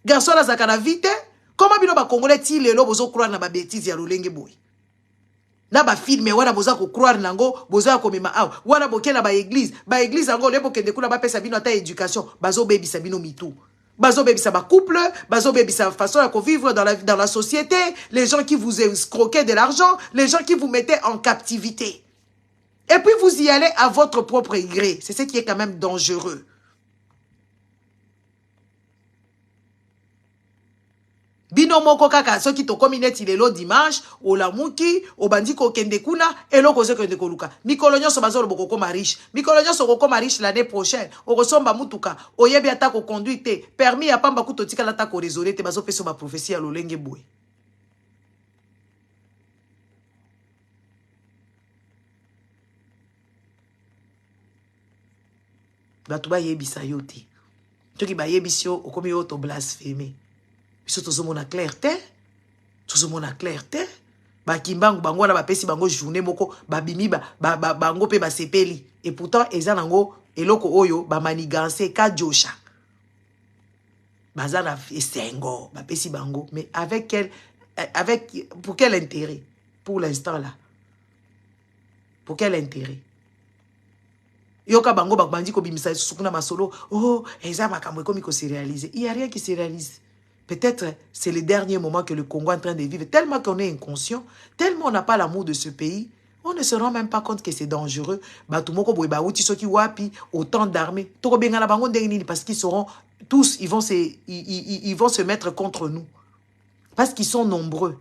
garçon la zakana vite. Comment bino ba congolais ti lelo bozo croire na ba bêtise ya lolenge boy. Na ba filme wana boza ko croire nango boza ko mema aw. Wana bokela ba église ngo lebo kende kuna ba pesa bino ata éducation bazo bebisa bino mitu. Bazo bebisa ba couple, bazo bebisa façon à vivre dans la société, les gens qui vous escroquaient de l'argent, les gens qui vous mettaient en captivité. Et puis vous y allez à votre propre gré. C'est ce qui est quand même dangereux. Bino moko kaka soki to komineti lelo dimanche o la muki o bandiko kende kuna elo koze kende koluka mikolo nyonso bazolo boko ma riche mikolo nyonso ko ma riche l'année prochaine o kosomba mutuka o yebi ata ko conduite permis ya pamba kuto tika lata ko résoler te bazo peso ba prophétie ya lolenge boy batu ba yebisa yo te toki ba yebisio o komi yo to blasphémer. Biso tozomona clarté, ba kimbangu bango na ba pesi bango journée moko ba bimi bango pe ba sepeli et pourtant eza nango eloko oyo ba maniganse ka josha bazana esengo ba pesi bango mais pour quel intérêt pour l'instant là pour quel intérêt yoka bango ba bandi ko bimisa sukuna masolo oh eza makambo ekomi ko se réaliser il y a rien qui se réalise. Peut-être c'est le dernier moment que le Congo est en train de vivre. Tellement qu'on est inconscient, tellement on n'a pas l'amour de ce pays, on ne se rend même pas compte que c'est dangereux. Autant d'armées. Parce qu'ils seront tous, ils vont se mettre contre nous. Parce qu'ils sont nombreux.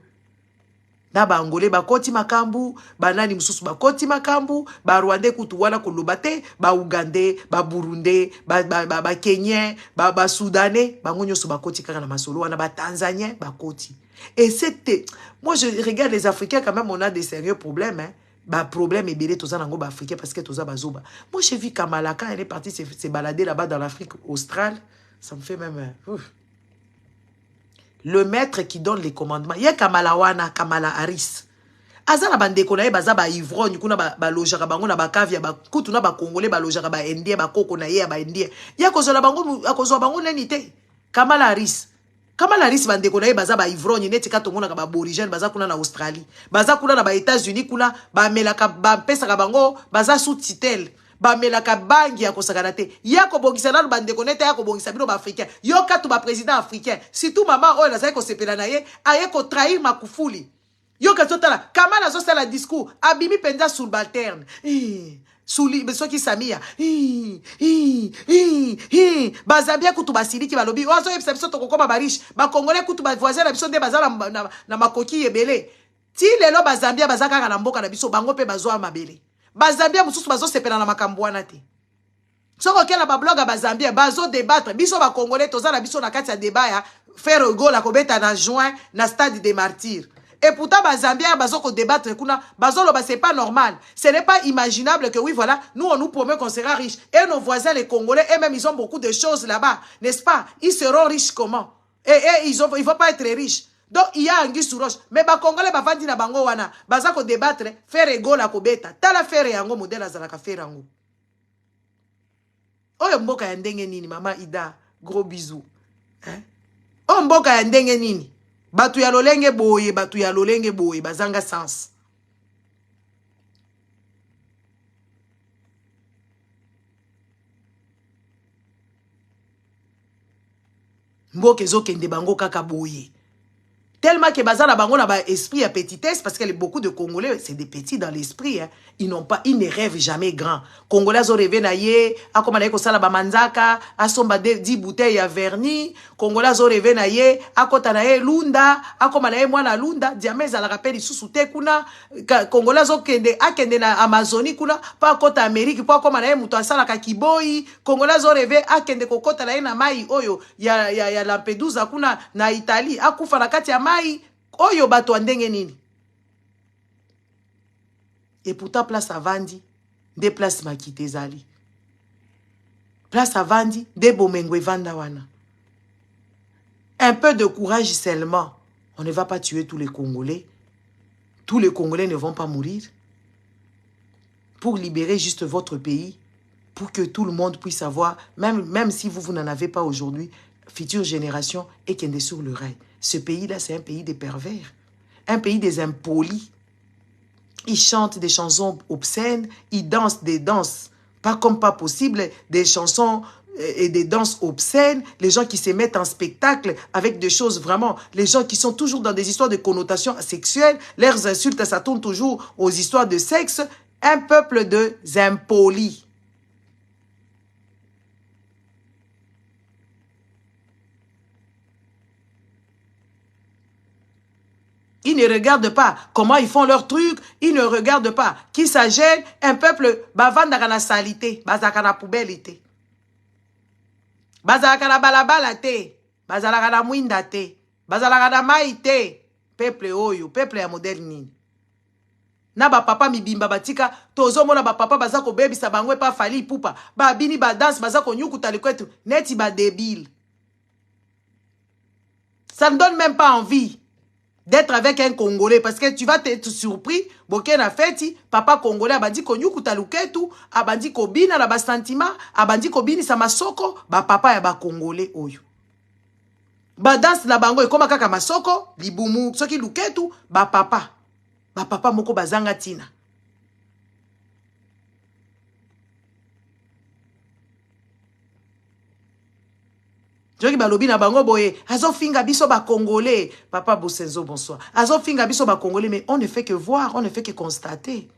Na ba Angolais ba koti makambu, ba nani mususu ba koti makambu, ba Rwandais kutu wana kolobate, ba Ougandais, ba Burundais, ba Kenyans, ba Soudanais, ba ngonyo so ba koti kaka na masolo wana ba Tanzaniens ba koti. Et c'était moi je regarde les Africains quand même on a des sérieux problèmes hein. Ba problème et belé toza nango ba africain parce que toza bazoba. Moi j'ai vu Kamala quand elle est partie se balader là-bas dans l'Afrique australe, ça me fait même le maître qui donne les commandements. Il y a Kamala Harris. Azala bandeko na ye baza ba ivrogne kuna ba lojaka bango na ba kavia ba kutu na ba congolais ba lojaka ba indien ba koko na ye ba indien. Ya kozola bango akozwa bango nani te. Kamala Harris bandeko na ye baza ba ivrogne neti ka tomona ka ba aborigène baza kuna na Australie. Baza kuna na ba États-Unis kuna ba melaka ba pesa bango baza sous titel. Ba melaka bangi ya kosakana te yako bongisa na bandeko nete yako bongisa bino ba africain yo katu ba président africain surtout maman oyo nazali ko sepela na ye aye ko trahir Makufuli yo katu tala Kamala zo sala discours abimi penza subalterne suli besoki Samia bazambia kutu basiliki balobi ozo yebisa biso tokokoma bariche ba congolais kutu ba voisin na biso nde bazala na makoki ebele ti lelo bazambia bazaka na mboka na biso bango pe bazwa mabele Bazambia mususu bazo sepela na makambo wana te. Soko kela ba bloga bazambia bazo débattre biso ba congolais tozala biso na kati ya débat ya faire goal à kobeta na juin na stade des martyrs. Et pourtant bazambia bazo ko débattre kuna bazo loba c'est pas normal. Ce n'est pas imaginable que oui voilà, nous on nous promet qu'on sera riche et nos voisins les congolais eux même ils ont beaucoup de choses là-bas, n'est-ce pas? Ils seront riches comment? Et ils vont pas être riches. Donc il y a Anguille sous roche mais ba congolais ba vandi na bango wana baza ko débattre faire ego la kobeta tala faire yango modèle azalaka faire yango oyo mboka ya ndenge nini mama Ida gros bisous hein o mboka ya ndenge nini batu ya lolenge boye bazanga sens mboka ezokende bango kaka boye Tellement que Bazana Bango n'a pas esprit à petitesse, parce que beaucoup de Congolais, c'est des petits dans l'esprit. Hein. Ils ne rêvent jamais grand. Congolais ont rêvé naïe, à comme on a ba manzaka, à somba 10 bouteilles à vernis. Congolais ont rêvé naïe, à kota naïe lunda, à comme on a mwana lunda, diamètre à la rappel sous-souté kuna. Congolais ont kende na Amazonie kuna, pas kota Amérique, pas comme on a muto asala kakiboi. Congolais ont rêvé à kende kokota naïe na mai oyo, ya Lampedusa kuna na Italie, à kufa na kati ya mai, oyo bato andenge nini. Et pourtant, place à Vandi, des places makite zali. Place à Vandi, des bomengwe vandawana. Un peu de courage seulement. On ne va pas tuer tous les Congolais. Tous les Congolais ne vont pas mourir. Pour libérer juste votre pays, pour que tout le monde puisse avoir, même si vous n'en avez pas aujourd'hui, future génération et qui est sur le rail. Ce pays-là, c'est un pays des pervers. Un pays des impolis. Ils chantent des chansons obscènes, ils dansent des danses, pas comme pas possible, des chansons et des danses obscènes, les gens qui se mettent en spectacle avec des choses vraiment, les gens qui sont toujours dans des histoires de connotation sexuelle, leurs insultes, ça tourne toujours aux histoires de sexe, un peuple de impolis. Ils ne regardent pas comment ils font leurs trucs. Ils ne regardent pas qui s'agène. Un peuple, bavanda na salité, bazaka na poubelle te. Bazaka na balabala te. Bazaka na mwinda te. Bazaka na mai te. Peuple oyo, peuple ya modèle nini. Na ba papa mibimba batika, tozo mona ba papa bazako baby sa bangwe pa fali pupa. Ba bini ba dance bazako nyukuta likwetu, neti ba débile. Ça ne donne même pas envie d'être avec un Congolais, parce que tu vas être surpris, boké na feti, papa Congolais abandi ko nyukuta luketu, abandi ko bina na ba sentiment, abandi ko bini sa masoko, ba papa ya ba Congolais oyo. Ba danse na bango ekoma kaka masoko, libumu, soki luketu, ba papa moko bazanga tina. Joki balobi na bango boye, azo finga biso ba Congolais. Papa Bosenzo, bonsoir. Azo finga biso ba Congolais, mais on ne fait que voir, on ne fait que constater.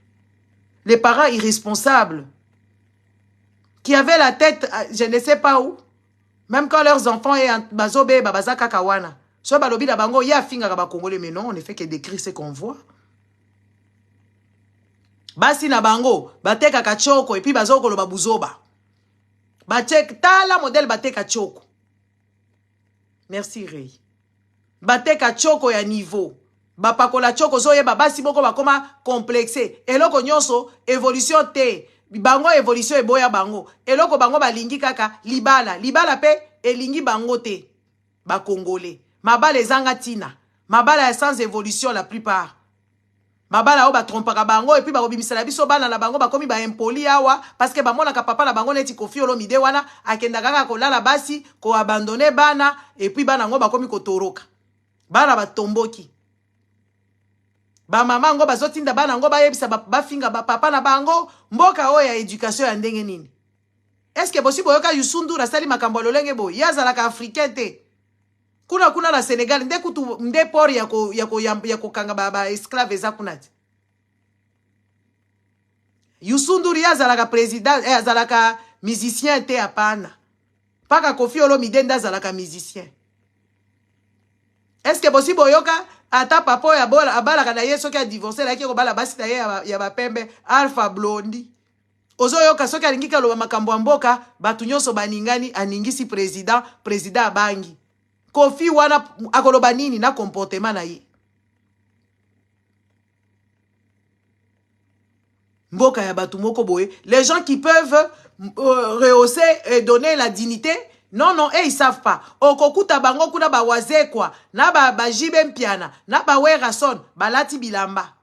Les parents irresponsables, qui avaient la tête, je ne sais pas où, même quand leurs enfants est en bazobe, babazaka kawana. So balobi na bango, ya finga ba Congolais, mais non, on ne fait que décrire ce qu'on voit. Basi na bango, bateka kachoko, et puis bazoko lo babuzoba. Batek, tala modèle bateka choko. Merci Ray. Bateka choko ya niveau. Bapakola choko zoye babasi boko bakoma complexé. Eloko nyonso évolution te. Bango évolution eboya bango. Eloko bango balingi kaka libala. Libala pe elingi bango te. Ba Congolais. Mabala ezanga tina. Mabala sans évolution la plupart. Mabala o ba trompaka bango et puis ba obimisa biso bana na bango bakomi ba impoli awa parce que ba mona ka papa na bango neti Koffi Olomide wana akenda kaka kolala basi ko abandonner bana et puis bana ngo bakomi kotoroka. Bana batomboki. Ba mama ngo bazotinda bana ngo bayebisa ba finga ba papa na bango mboka o ya éducation ya ndenge nini. Est-ce que possible yoka Youssou na sali makambo lolenge bo yazala ka africain te. Kuna na Sénégal nde kutu nde pori yako kanga ba esclave za kunati. Youssou Ndour yazalaka président yazalaka musicien te apana. Paka Koffi Olomide ndazalaka musicien. Est-ce que possible yoka ata papo ya bola abala kana yeso ki a divorcé la ki ko bala basi na ye ya ba pembe Alpha Blondy. Ozo yoka soki alingi ka loba makambo ya mboka batu nyonso baningani aningisi président abangi. Koffi wana akoloba nini na comportement na ye. Mboka ya batu moko boye, les gens qui peuvent rehausser et donner la dignité, non, ils savent pas. Okokuta bango kuna ba wazekwa, na ba jibe mpiana, na ba werason, balati bilamba.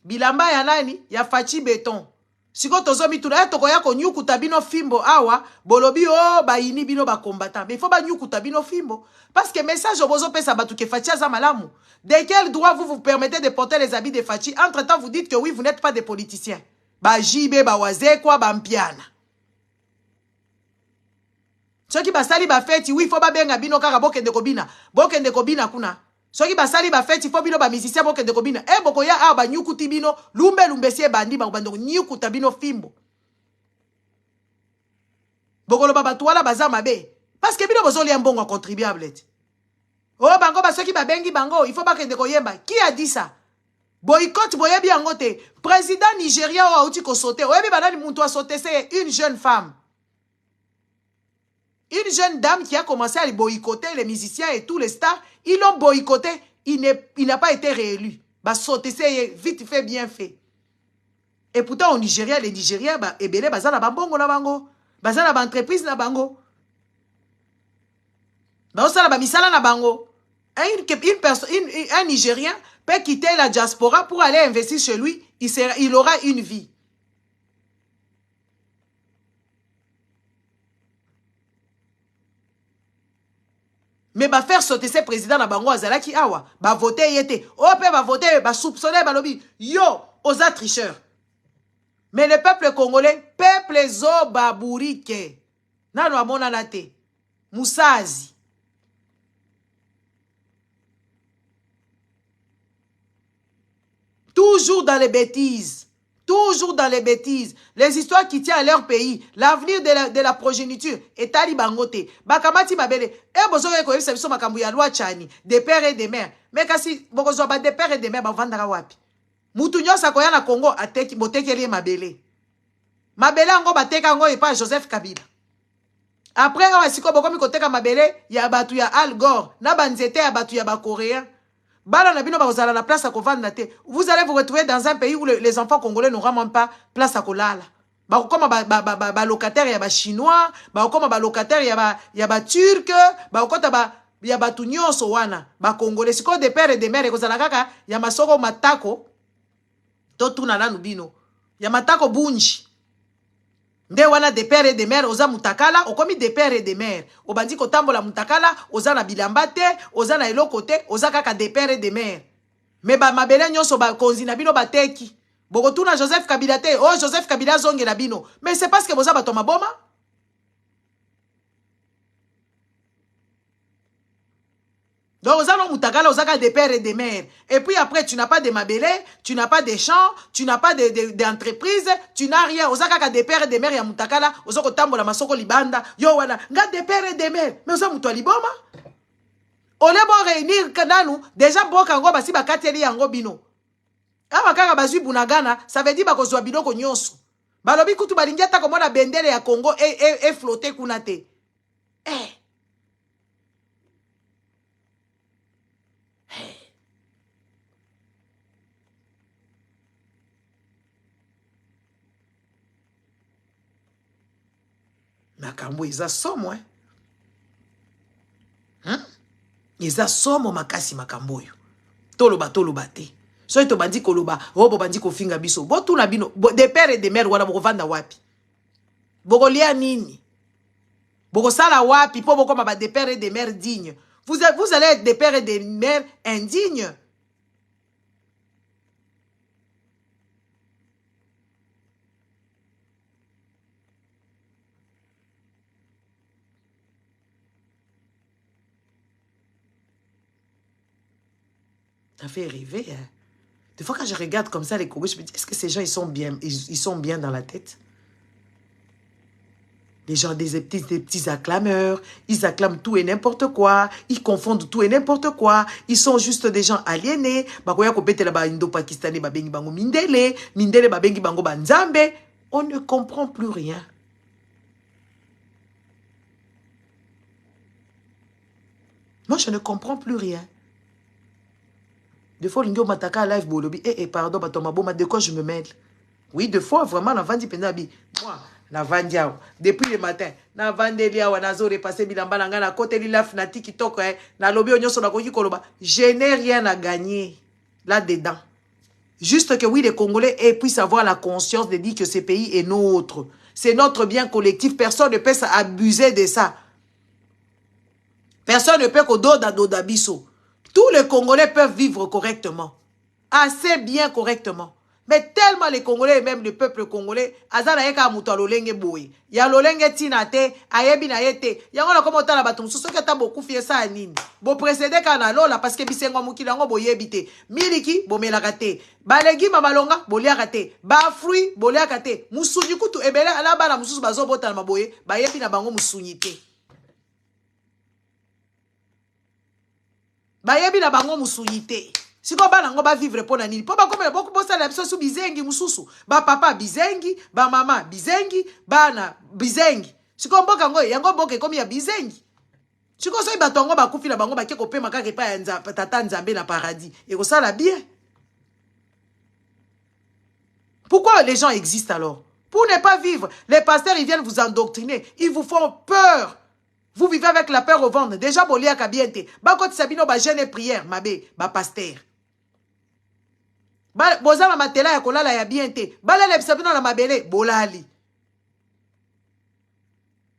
Bilamba ya nani? Ya Fachi Beton. Siko tozo mituna toko ya ko nyukuta bino fimbo awa bolobi o ba ini bino ba combattant mais il faut ba nyukuta bino fimbo parce que message obozo pesa batu ke Fachi za malamu. De quel droit vous permettez de porter les habits de Fachi? Entre-temps vous dites que oui vous n'êtes pas des politiciens. Ba jibe ba wazekwa ba mpiana. Soki basali ba feti oui faut ba benga bino kaka bokende kobina kuna. Soki basali ba fête, il faut bino ba musicien boke de kobina. E boko ya a ba nyuku tibino, lumbe sie bandi ba bando nyuku tabino fimbo. Boko lo baba tuala baza mabe. Parce que bino bozoli mbongo contribuable. Oh bango ba soki ba bengi bango, il faut pas que de koyemba. Qui a dit ça? Boycott boyebi angote. Président Nigeria o auti ko sauter. Oyebi banani muntu a sauter, c'est une jeune femme. Une jeune dame qui a commencé à boycotter les musiciens et tous les stars, ils l'ont boycotté, il n'a pas été réélu. Bah, sauter, c'est vite fait, bien fait. Et pourtant, au Nigeria, les Nigériens, bah, ebele, bah, ça na bango na bango. Bah, ça na entreprise na bango. Bah, ça na ba misala na bango. Un Nigérien peut quitter la diaspora pour aller investir chez lui, il aura une vie. Mais ba faire sauter ces présidents na bango azala ki awa ba voter yete o pe ba voter ba soupçonner ba lobby yo oza tricheur. Mais le peuple congolais peuple zo baburike nano amona na te musazi toujours dans les bêtises. Toujours dans les bêtises. Les histoires qui tiennent à leur pays. L'avenir de la progéniture. Et tali bangote. Bakamati babele. Et bozo yeko yebisa biso makambu ya loi chani. Des pères et des mères. Mais kasi bozo ba des pères et des mères bavandaka wapi. Mutu nyosa koya na Congo ateki botekeli mabele. Mabele ango bateka ango epa Joseph Kabila. Après awa siko bokomi koteka mabele ya batu ya Al Gore. Na banzete ya batu ya ba Coréen. Vous allez vous retrouver dans un pays où les enfants congolais n'auront même pas place à kolala. Comme locataire, il y a chinois, comme locataire, il y a turc, il y a tunyon sowana, congolais. C'est des pères et des mères, il y a masoko matako, totuna na nubino, il y a matako bunji. Nde wana des pères et des mères oza mutakala okomi des pères et des mères obandi ko tambola mutakala oza na bilamba te oza na eloko te oza kaka des pères et des mères mais ba mabele nyonso ba konzi na bino bateki boko tuna Joseph Kabila te oh Joseph Kabila zonge na bino mais c'est parce que boza bato maboma. Donc, aux allons mutakala, aux allons des pères et des mères. Et puis après, tu n'as pas de mabélé, tu n'as pas de champs, tu n'as pas d'entreprise, tu n'as rien. Aux allons des pères et des mères, ya mutakala, aux allons tambo la masoko libanda, yo wana, nga des pères et des mères. Mais aux allons mutua liboma. On est bon réunir kananu, déjà bon kango basi bakateli yango bino. Awa kaka bazui bunagana, ça veut dire bakozwa bino ko nyonso. Balobi kutu balingia ta komona bendele ya Congo et flotter kunate. Makambo iza somo iza somo makasi makambo yo toloba te so to bandi koloba obo bandi ko finga biso botu na bino de père et de mère wana boko vanda wapi boko lia nini boko sala wapi po boko ma ba de père et de mère dignes vous allez être des pères et des mères indignes. Ça fait rêver. Hein. Des fois, quand je regarde comme ça les Congolais, je me dis, est-ce que ces gens, ils sont bien dans la tête? Les gens, des petits acclameurs, ils acclament tout et n'importe quoi, ils confondent tout et n'importe quoi, ils sont juste des gens aliénés. On ne comprend plus rien. Moi, je ne comprends plus rien. Des fois, l'ingéo mataka live bolobi. Pardon, de quoi je me mêle? Oui, des fois, vraiment, la vandi penabi. Moi, la vandi depuis le matin, na vandeli awa nazo repasser bilamba na ngana côté li la fnati qui toque na lobi onyoso na koki koloba. Je n'ai rien à gagner là-dedans. Juste que oui, les Congolais puissent avoir la conscience de dire que ce pays est nôtre. C'est notre bien collectif. Personne ne peut s'abuser de ça. Personne ne peut qu'au biso. Tous les Congolais peuvent vivre correctement. Assez bien correctement. Mais tellement les Congolais et même le peuple congolais, azana yeka muto alolenge boy. Ya lolenge tinate, ayebi na yete. Yango na komo tala batum soki ata beaucoup fie ça nini. Bo précédé kana lola parce que bisengo mukili yango boyebite. Miliki bomelaka te. Balegi mamalonga boliaka te. Ba fruit boliaka te. Musunyi kutu ebele ala bana mususu bazobota na maboye, bayebi na bango musunyi te. Bayebi na bango musunyi te. Si ko bana ngo ba vivre pona nini po ba komela boku bosala biso su bizengi mususu ba papa bizengi ba mama bizengi bana bizengi siko mboka ngo yango boke komi ya bizengi siko so bato ngo bakufi na bango bake kopema kaka pa ya nzambe tata nzambe na paradis et ko sala bien. Pourquoi les gens existent alors? Pour ne pas vivre. Les pasteurs ils viennent vous endoctriner, ils vous font peur. Vous vivez avec la peur au ventre. Déjà bolia kabiente ba koti sabino ba jeûne et prière mabe ba pasteur. Boza ma matela ya kolala ya bien te. Bala le bisabino na mabele bolali.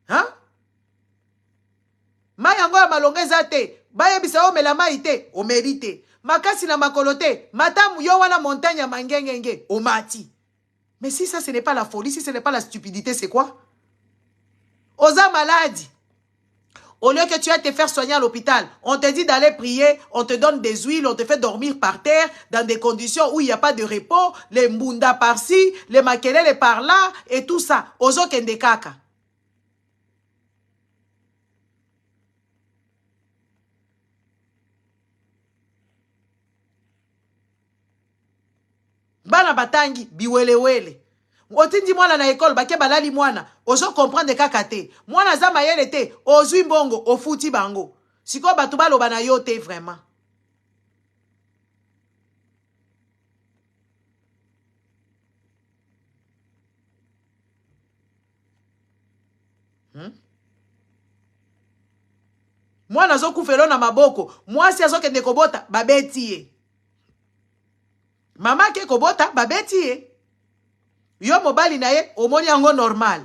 Hein? Mayango ya malongeza te. Baya bisao mela maite o mérite. Makasi na makolote. Matamu yo wana montagne ya mangengenge o mati. Mais si ça ce n'est pas la folie, si ce n'est pas la stupidité, c'est quoi? Oza maladie. Au lieu que tu ailles te faire soigner à l'hôpital, on te dit d'aller prier, on te donne des huiles, on te fait dormir par terre, dans des conditions où il n'y a pas de repos, les mbunda par-ci, les makelele par-là, et tout ça. Ozo kende kaka. Bana batangi, biwelewele. Otindi mwana na école bake balali mwana ozo comprendre kaka te mwana za mayele te ozwi mbongo ofuti bango siko batu baloba na yo te vraiment. Mwana zo kufelo na maboko mwasi azo kende kobota babeti ye mama ke kobota babeti ye yo mobali na ye omoni yango normal.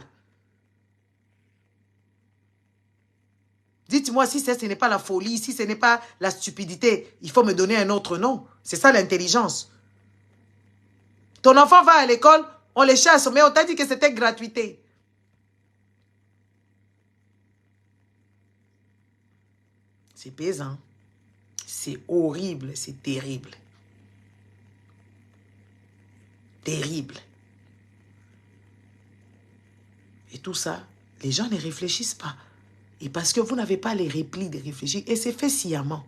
Dites-moi si ce n'est pas la folie, si ce n'est pas la stupidité, il faut me donner un autre nom. C'est ça l'intelligence. Ton enfant va à l'école, on les chasse, mais on t'a dit que c'était gratuité. C'est pesant. C'est horrible, c'est terrible. Terrible. Et tout ça, les gens ne réfléchissent pas. Et parce que vous n'avez pas les replis de réfléchir, et c'est fait sciemment.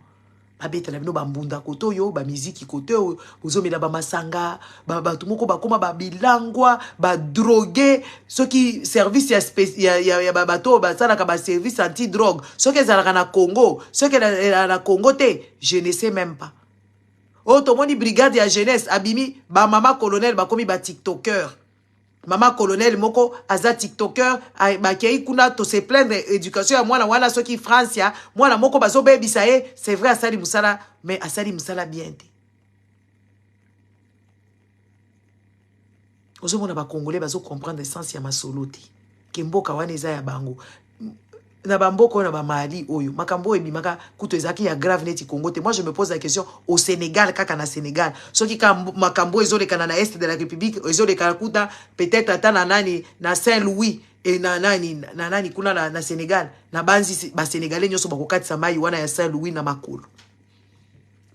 Babeta bino bambunda koto yo, ba musique koto, bozomela ba masanga, ba tumoko ba koma ba bilangwa, ba drogué, ceux qui service ya ba bato ba sala ka ba service anti-drogue, ceux qui zala na Congo, ceux qui na Congo te, je ne sais même pas. Oh to moni brigade ya jeunesse abimi ba mama colonel ba komi ba TikToker. Maman colonel moko aza TikToker bakei kuna to se plaindre éducation ya mwana wana soki France ya mwana moko bazo bebisa ye c'est vrai asali musala mais asali musala bien te. Ozo mona ba congolais bazo comprendre l'essence ya masolo te. Ke mboka wana eza ya bango. Na bamboko na ba mali oyo makambo ebimaka kuto ezaki ya grave neti Congo te. Moi je me pose la question au Sénégal kaka na Sénégal soki ka makambo ezolekana na est de la République ezolekana kuta peut-être ata na nani na Saint-Louis et na nani kuna na Sénégal na banzi ba Sénégalais nyoso bakokatisa mai wana ya Saint-Louis na makolo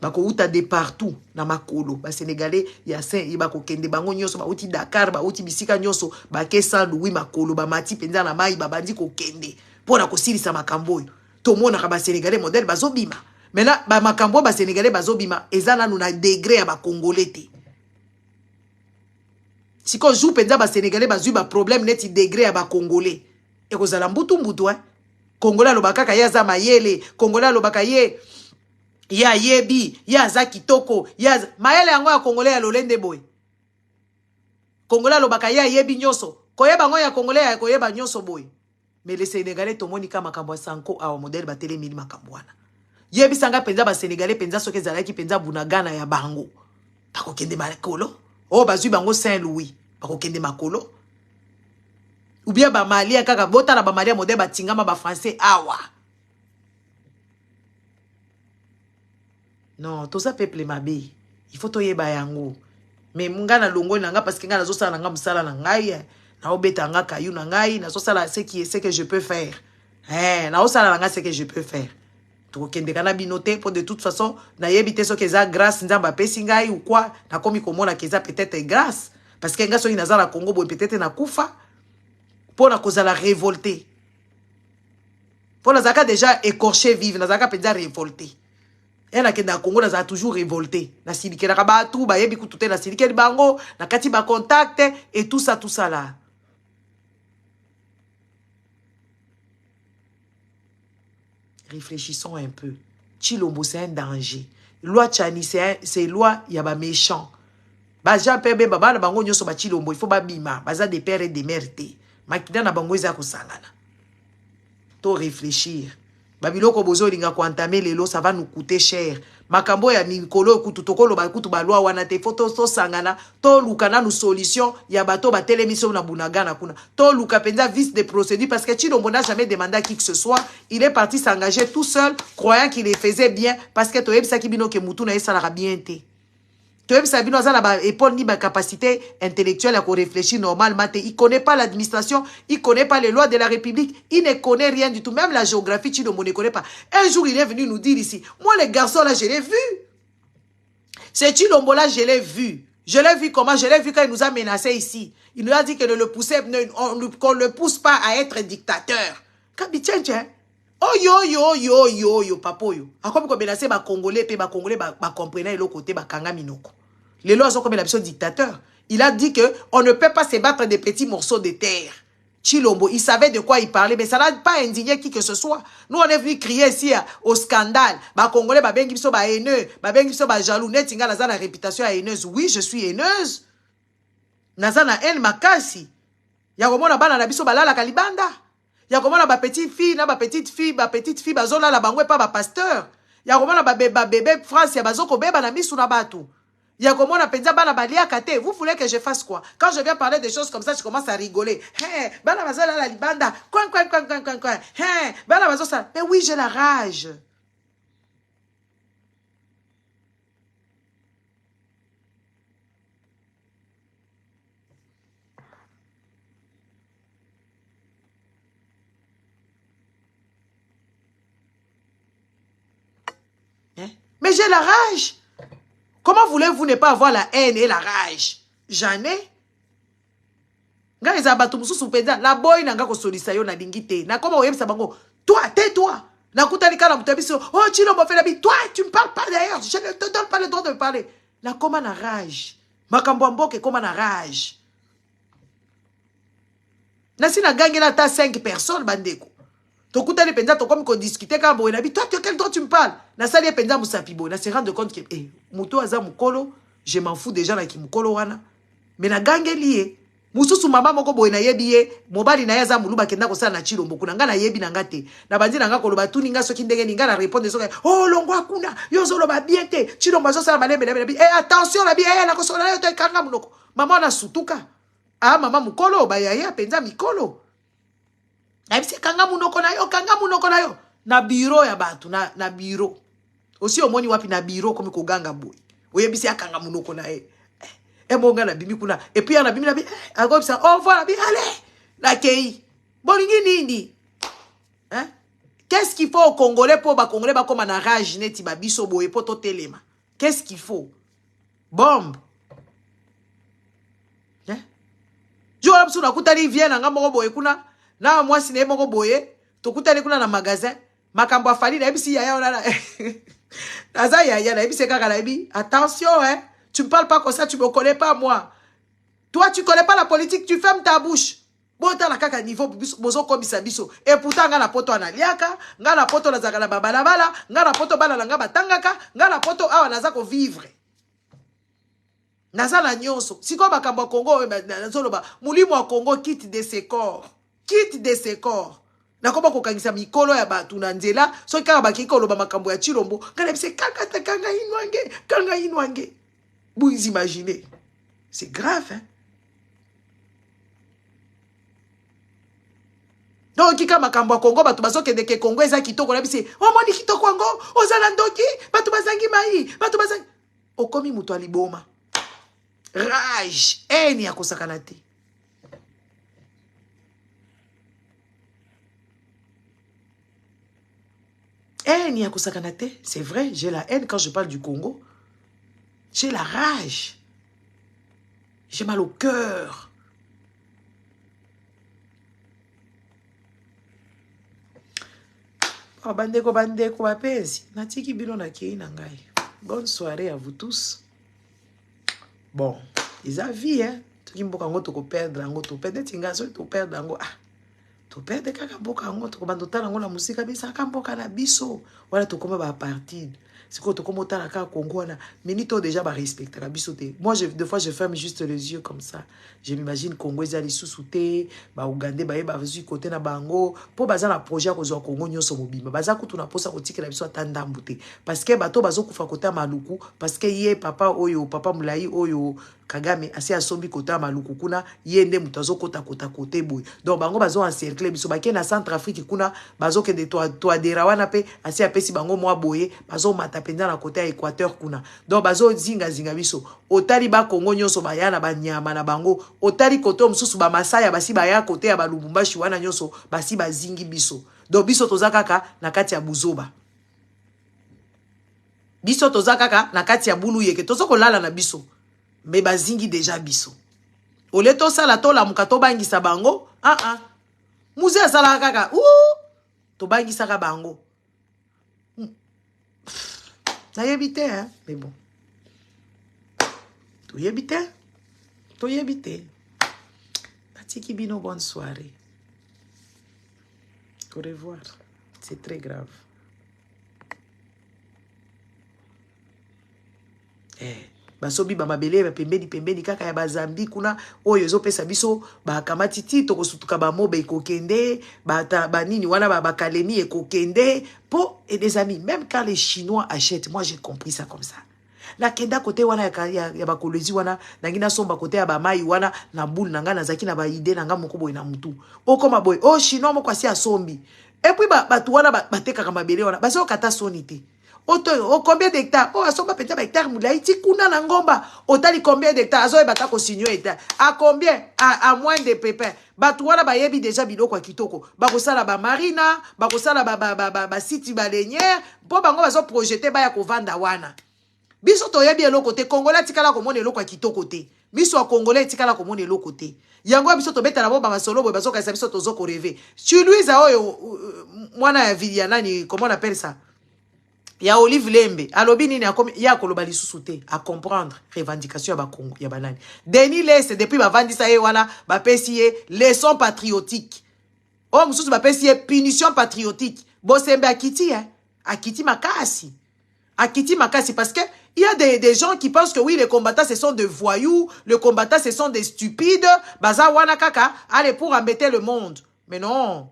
bako uta de partout na makolo ba Sénégalais ya Saint bako kende bango nyoso ba uti Dakar ba uti bisika nyoso ba ke Saint-Louis makolo ba mati penza na mai ba bandi ko kende pour la kosilisa makambo to mona ka ba Sénégalais modèle bazobima mais là ba makambo ba Sénégalais bazobima ezala nous na degré ya ba congolais te si ko jou penza ba Sénégalais bazu ba problème neti degré ya ba congolais e kozala mbutu hein congolais lo bakaka ya za mayele congolais lo bakaye ya yebi ya za kitoko ya mayele yango ya congolais ya lolende boy congolais lo bakaya yebi nyoso koyeba ngo ya congolais ya koyeba nyoso boy. Mais les Sénégalais tomonika makambo sanko a modèle ba télé mili makambo wana. Yebi sanga penza ba Sénégalais penza soke zalaki penza bunagana ya bango. Bako kende makolo. Oh bazui bango Saint-Louis. Bako kende makolo. Ou bien ba Malia kaka bota na ba Malia modèle ba tingama ba français awa. Non, tout ça peuple mabe. Il faut toyeba yango. mais nga na longo nanga parce que nga nazo sala nanga musala na ngai na obeta nga kayu na ngai nazo sala ce que je peux faire na osala nanga ce que je peux faire to kende kana binoté pour de toute façon na yebite so que za grâce nzamba pesi ngai ou quoi na komi komona que za peut-être grâce parce que nga so ina za la Congo bo peut-être na kufa pour na kozala révolter pour na zaka déjà écorché vivre na zaka peut-être révolter. Et na kenda Congo na za toujours révolté na silike na kabatu ba yebi kututé na silike bango na kati ba contact et tout ça là. Réfléchissons un peu. Chilombo c'est un danger. Loi Tchani c'est loi ya ba méchant. Ba Jean Pembe baba na bango nyoso ba Chilombo il faut ba bima baza des pères et des mères té. Makida na bango za kusangana. To réfléchir. Babiloko bozo linga ko entamer lelo ça va nous coûter cher. Makambo ya mikolo kutu tokolo ba kutu ba loi wana te photo to sangana to lukana nous solution ya bato ba télémission na bunagana kuna. To luka penza vice de procédure parce que Chilombo n'a jamais demandé à qui que ce soit, il est parti s'engager tout seul croyant qu'il les faisait bien parce que to yebisa kibino ke mutu na esala bien té. Sabino a la épaule ni ma capacité intellectuelle à réfléchir normalement. Il ne connaît pas l'administration, il ne connaît pas les lois de la République, il ne connaît rien du tout. Même la géographie, Chilombo ne connaît pas. Un jour, il est venu nous dire ici, moi les garçons là, je l'ai vu. C'est Chilombo là, je l'ai vu. Je l'ai vu comment? Je l'ai vu quand il nous a menacé ici. Il nous a dit que qu'on ne le pousse pas à être dictateur. Oh yo, papo yo. A comme qu'on menacé ba Congolais, ba Congolais ba comprenait l'autre côté ba kanga minoko. Les lois sont comme la mission dictateur. Il a dit que on ne peut pas se battre des petits morceaux de terre. Chilombo, il savait de quoi il parlait, mais ça n'a pas indigné qui que ce soit. Nous, on est venu crier ici au scandale. Ba Congolais, ba bengi biso ba haineux, ba bengi biso ba jaloux. Netinga naza na réputation haineuse. Oui, je suis haineuse. Naza na haine makasi. Ya komona bana na biso balala kalibanda. Ya komona ba petite fille, ba petite fille, bazola la bangwe pa ba pasteur. Ya komona ba bébé France, ya bazoko beba na misu na batu. Ya komona penza bana balia kate. Vous voulez que je fasse quoi? Quand je viens parler des choses comme ça, je commence à rigoler. Hein, bana bazola la libanda. Quoi. Hein, bana bazosa. Mais oui, j'ai la rage. Mais j'ai la rage. Comment voulez-vous ne pas avoir la haine et la rage? J'en ai. La boy n'a pas solisa yo na dingite. Na comment oyem sabango. Toi, tais-toi. Na kutanika na mutabiso. Oh, Chilombo fait la vie. Toi, tu me parles pas d'ailleurs. Je ne te donne pas le droit de me parler. Na comment na rage. Makambo ke comment na rage. Na si na gagné la ta 5 personnes bandeko. Tokuta les penza to comme qu'on discutait quand boy na bi. Toi, tu quel droit tu me parles? Na sali penza musapibo. Na se rendre compte que muto aza mukolo, je m'en fous déjà na ki mukolo wana. Mais na gange lié. Mususu mama moko boy na yebi ye, mobali na yaza muluba kenda ko sala na Chilombo kuna nga na yebi na ngate. Na bandi na nga ko loba tuni nga soki ndenge ninga na répondre soki oh longwa kuna yo zo loba bien te Chilombo zo sala malembe na bi. Attention la bi na ko sola yo te kanga munoko. Mama na sutuka. Ah mama mukolo ba ya penza mikolo. Na bisi kanga munoko na yo. Na bureau ya batu na bureau. Aussi omoni wapi na bureau comme ko ganga boy. Oyebisi akanga munoko na ye. Et puis on a bimi la bi comme ça on voit la bi allez la kei bolingi nini hein qu'est-ce qu'il faut aux Congolais pour ba Congolais ba comme na rage neti ba biso boye poto telema qu'est-ce qu'il faut bombe hein jo la biso na kutali vient na ngamo boye kuna na moi sine moko boye to kutali kuna na magasin makambo afali na bisi ya ona na aza ya na bisi kaka na bi attention hein. Tu ne parles pas comme ça, tu ne me connais pas, moi. Toi, tu ne connais pas la politique, tu fermes ta bouche. Bon, tu as la kaka niveau, bozo comme biso. Et pourtant, nga la poto analiaka, nga la poto la zagala babalabala, nga la poto bala nga batangaka, nga la poto awa nazako vivre. Naza la nyonso. Si comme bakambo Congo, nazoloba, mulimo wa Congo quitte de ses corps. Quitte de ses corps. Na koma kokangisa mikolo ya batu na nzela, so kaka bakiko loba makambo ya Chilombo, kana bise kanga inwange. Vous imaginez, c'est grave, hein? Donc, kika makambo Congo, batu basoke deke Congo eza kitoko na bise, oh moni kitoko Congo, ozala ndoki, batu bazangi mai, batu bazangi. Okomi mutu aliboma. Rage, haine ya kosakana te. Haine ya kosakana te. C'est vrai, j'ai la haine quand je parle du Congo. J'ai la rage. J'ai mal au cœur. Oh, bandeko, bandeko, bapezi. Natiki bino na kei na ngai. Bonne soirée à vous tous. Bon, ils ont vie, hein. Tout le monde peut perdre, tu perds tu perds. Ah, tu perds kaka boka ngo, tu komanda tala ngo la musique bisa kamboka na biso. Voilà tu comme ba partir. C'est quoi tu comme tala ka Congo na minito déjà ba respecter la biso te. Moi des fois je ferme juste les yeux comme ça. Je m'imagine Congo ezali sous-souté, ba Ougandais ba yeba vazu côté na bango, po baza na projet ko zo Congo nyoso mobimba. Baza kutu na posa kotika na biso atanda mbute. Parce que bato bazo kufa kota maluku, parce que ye papa oyo, papa mulai oyo Kagame asi asombi kota maluku kuna yende mutazo kota kote boy. Donc bango bazo encercler biso ba na Centrafrique kuna bazo ke de to derawana pe asi apesi bango mwa boye bazo mata penza na kota Équateur kuna. Donc bazo zinga biso. Otali ba Congo nyonso bayana ba nyama na bango. Otali koto msusu ba Masaya basi baya kote ya ba Lubumbashi wana nyonso basi bazingi biso. Donc biso toza kaka na kati ya Buzoba. Biso toza kaka na kati ya Bulu yeke tozo kolala na biso. Mais bazingi déjà biso. Ole to sala to la mukato bangisa bango. Muze sala kaka. To bangisa ka bango. Na yebite hein, mais bon. To yebite. To yebite. Natiki bino bonne soirée. Au revoir. C'est très grave. Basobi ba mabele ba pembeni kaka ya bazambi kuna oyo ezopesa biso ba kamatiti to kosutuka ba mobe kokende ba nini wana ba kalemi ekokende po et des amis même quand les Chinois achètent moi j'ai compris ça comme ça la kenda côté wana ya ba kolezi wana nangina somba côté ya ba mai wana na boule nanga nazaki na ba idée nanga mokobo ina mutu o koma boy o Chinois moko asi asombi et puis ba tu wana ba tekaka mabele wana bazo kata sonité. Au combien d'hectares? Oh, asomba peut-être hectare moulaï, ti kuna na ngomba. Otali combien d'hectares? Azo ebata ko signer hectare. À combien? À moins de pépins. Batouana ba yebi déjà biloko kwa kitoko. Ba kosala ba marina, ba kosala ba site baleinière, po bango bazo projeter ba ya ko vanda wana. Biso to yebi eloko te Congolais tikala ko mona eloko kwa kitoko te. Biso Congolais tikala ko mona eloko te. Yango biso to beta na bo ba solo bo bazo ka biso to zo ko rêver. Tu Louise oyo mwana ya Viliana ni comment on appelle ça? Ya Olive Lembe alobi nini ya koloba lisusu te à comprendre revendication ya ba Congo ya banani Denis Leste depuis ba vandisa ye wana ba pesi ye leçon patriotique o mususu ba pesi ye punition patriotique Bosembe akiti makasi parce que il y a des gens qui pensent que oui les combattants ce sont des voyous, les combattants ce sont des stupides baza wana kaka allez pour embêter le monde mais non.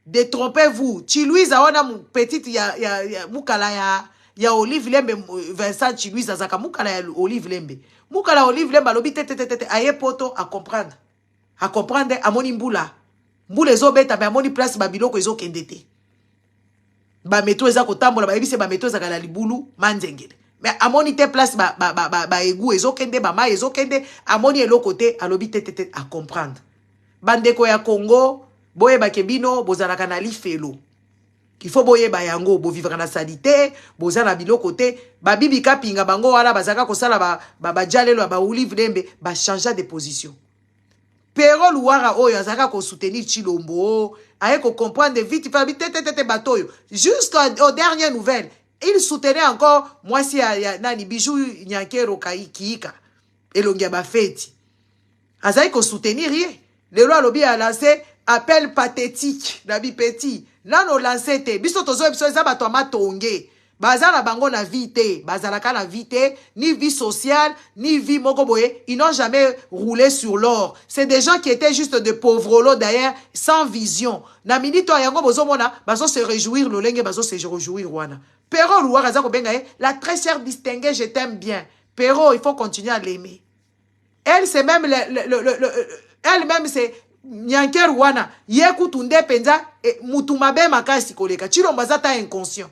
Détrompez-vous. Chilouise a wana petite ya mukala ya Olive Lembe Vincent Chilouise azaka mukala ya Olive Lembe. Mukala Olive Lembe alobi tete aye poto à comprendre. À comprendre amoni mbula. Mbula ezobeta ba amoni place ba biloko ezokendete. Ba meto eza kotambola ba ebise ba meto eza kala libulu manzengele. Mais amoni te place ba egu ezokende ba mai ezokende amoni eloko te alobi tete à comprendre. Bandeko ya Congo boye bakebino bozalaka na lifelo. Il faut boye bayango bo vivre na salité, bozana biloko te, ba bibi kapinga bango wala bazaka kosala ba jalelo ba Olive Lembe ba changer de position. Pero Luara oyo azaka ko soutenir Chilombo, aye ko comprendre vite fa tete batoyo. Jusqu'aux dernières nouvelles, il soutenait encore moi si ya nani bijou nyankero kiika elongia ba feti. Azai ko soutenir rien. Le roi lobby a lancé appel pathétique Nabi Petit. Nano lancé te. Biso tozo biso eza bato amatonge. Bazala bango na vie te. Bazalaka na vie te. Ni vie sociale, ni vie mokoboye. Ils n'ont jamais roulé sur l'or. C'est des gens qui étaient juste de pauvres lots d'ailleurs, sans vision. Na minito yango bozo mona, bazo se réjouir lolenge, bazo se réjouir wana. Pero Louara zako bengaye, la très chère distinguée, je t'aime bien. Pero, il faut continuer à l'aimer. Elle, c'est même elle-même, c'est Nyanker wana yeku tunde penza mutumabe makasi koleka Chilombaza ta inconscient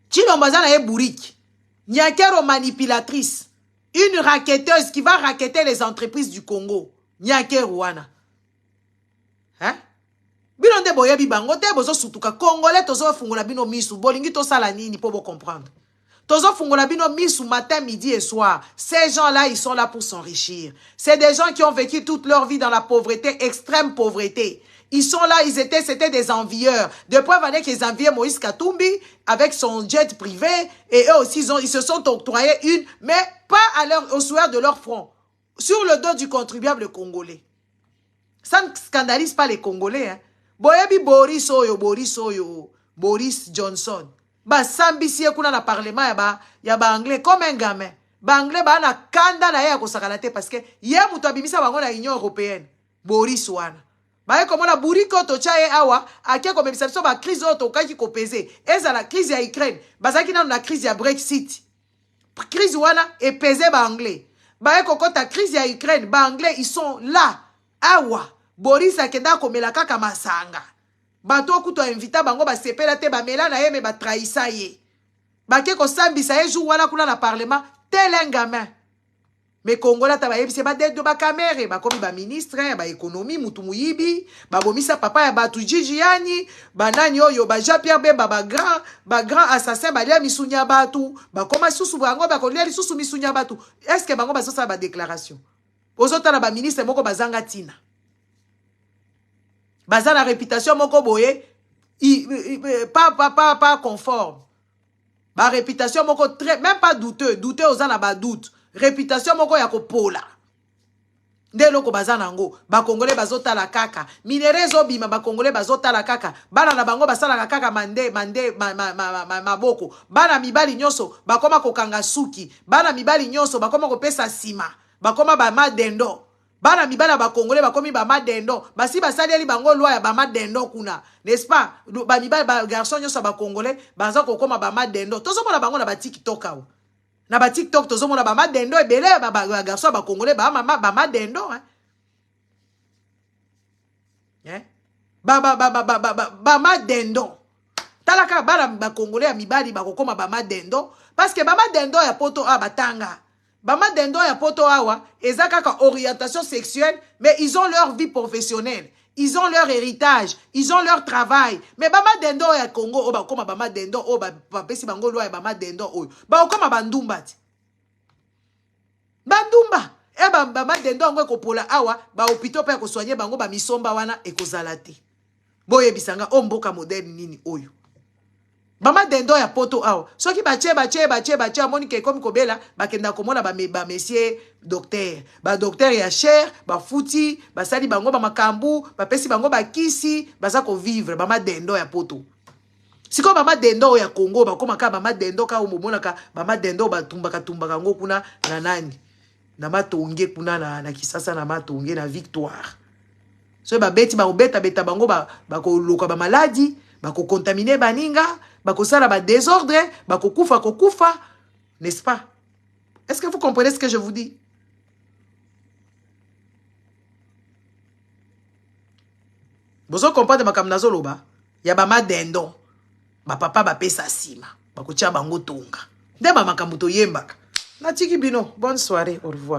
Chilombaza na ye bourrique Nyankero manipulatrice Une racketteuse qui va racketter les entreprises du Congo. Nyake Rwanda. Hein? Bino nde boyebi bango te bozo sutuka Congolais tozo fungola bino misu bolingi to sala nini pour vous comprendre. Tozo fungola bino misu matin, midi et soir. Ces gens-là, ils sont là pour s'enrichir. C'est des gens qui ont vécu toute leur vie dans la pauvreté, extrême pauvreté. Ils sont là, c'était des envieurs. De preuve année qu'ils enviaient Moïse Katumbi avec son jet privé et eux aussi, ils se sont octroyés une, mais pas au souhait de leur front, sur le dos du contribuable congolais. Ça ne scandalise pas les Congolais. Hein. Boyebi Boris Johnson. Ba sambisi kuna na parlement ya ba anglais comme un gamin. Ba anglais ba na kanda na ya ko sakalate parce que ye muto abimisa bango na Union européenne. Boris wana. Ba comme na buriko to chaye awa ake ko bimisa so ba crise auto kaki ko peser. Eza la crise ya Ukraine. Bazaki na crise ya Brexit. Crise wana et peser ba anglais. Ba kota crise ya Ukraine, ba anglais ils sont là. Awa Boris akenda komela kaka masanga. Bato kuto invita bango ba sepela te ba mela na ye me ba trahisa ye. Ba ke ko sambisa ye jour wana kuna na parlement tel un gamin. Mais Congolais ta ba yebise ba dette de ba camere ba komi ba ministre ba économie mutu muyibi ba bomisa papa ya batu jijiani ba nani oyo ba Jean-Pierre Bemba ba grand assassin ba lia misunya batu ba koma susu bango ba ko lia susu misunya batu. Est-ce que bango ba so sa ba déclaration? Ozota na ba ministre moko bazanga tina. Baza la réputation moko boye pas conforme. Ba réputation moko très même pas douteux oza na ba doute. Réputation moko ya ko pola. Nde loko baza nango ba congolais bazota la kaka. Minerezo bima ba congolais bazota la kaka. Bana na bango basala la kaka maboko. Bana mibali nyoso bakoma kokanga suki. Bana mibali nyoso bakoma kopesa sima. Bakoma ba madendo. Bana mibala ba Congolais ba komi ba madendo basi basali bango loi ya ba madendo kuna n'est-ce pas ba mibala ba garçon nyoso ba Congolais baza ko koma ba madendo tozo mona bango na ba TikTok awo na ba TikTok tozo mona ba madendo ebele ba garçon ba Congolais ba madendo hein ba madendo talaka ba Congolais ya mibali ba ko koma ba madendo parce que ba madendo ya poto batanga. Bama dendo ya poto awa, ezakaka orientation sexuelle, mais ils ont leur vie professionnelle, ils ont leur héritage, ils ont leur travail. Mais bama dendo ya Congo, oba koma bama dendo, oba pesi bango loi ya bama dendo oyo. Ba okoma bandumba ti. Bandumba. E bama dendo ngwe kopola awa, ba hôpital pe ko soigner bango ba misomba wana ekozala te. Boye bisanga o mboka moderne nini oyo. Bama dendo ya poto awa. Soki bache amoni ke komi kobela bakenda komona ba messieurs docteur. Ba docteur ya cher, ba futi, ba sali bango ba makambu, ba pesi bango ba kisi, baza ko vivre bama dendo ya poto. Siko bama dendo ya Congo ba koma ka bama dendo ka omomona ka bama dendo ba tumbaka ngo kuna na nani. Na matonge kuna na Kisasa na matonge na Victoire. So ba beti ba obeta bango ba ko loka ba maladie, ba ko contaminer baninga. Bakosala ba désordre, bakokufa kokufa, n'est-ce pas? Est-ce que vous comprenez ce que je vous dis? Bozo comprendre makamnazo loba, ya ba madendo, ba papa ba pesa sima, bakotia bango tonga. Nde ba makambuto yembaka. Na tiki bino, bonne soirée, au revoir.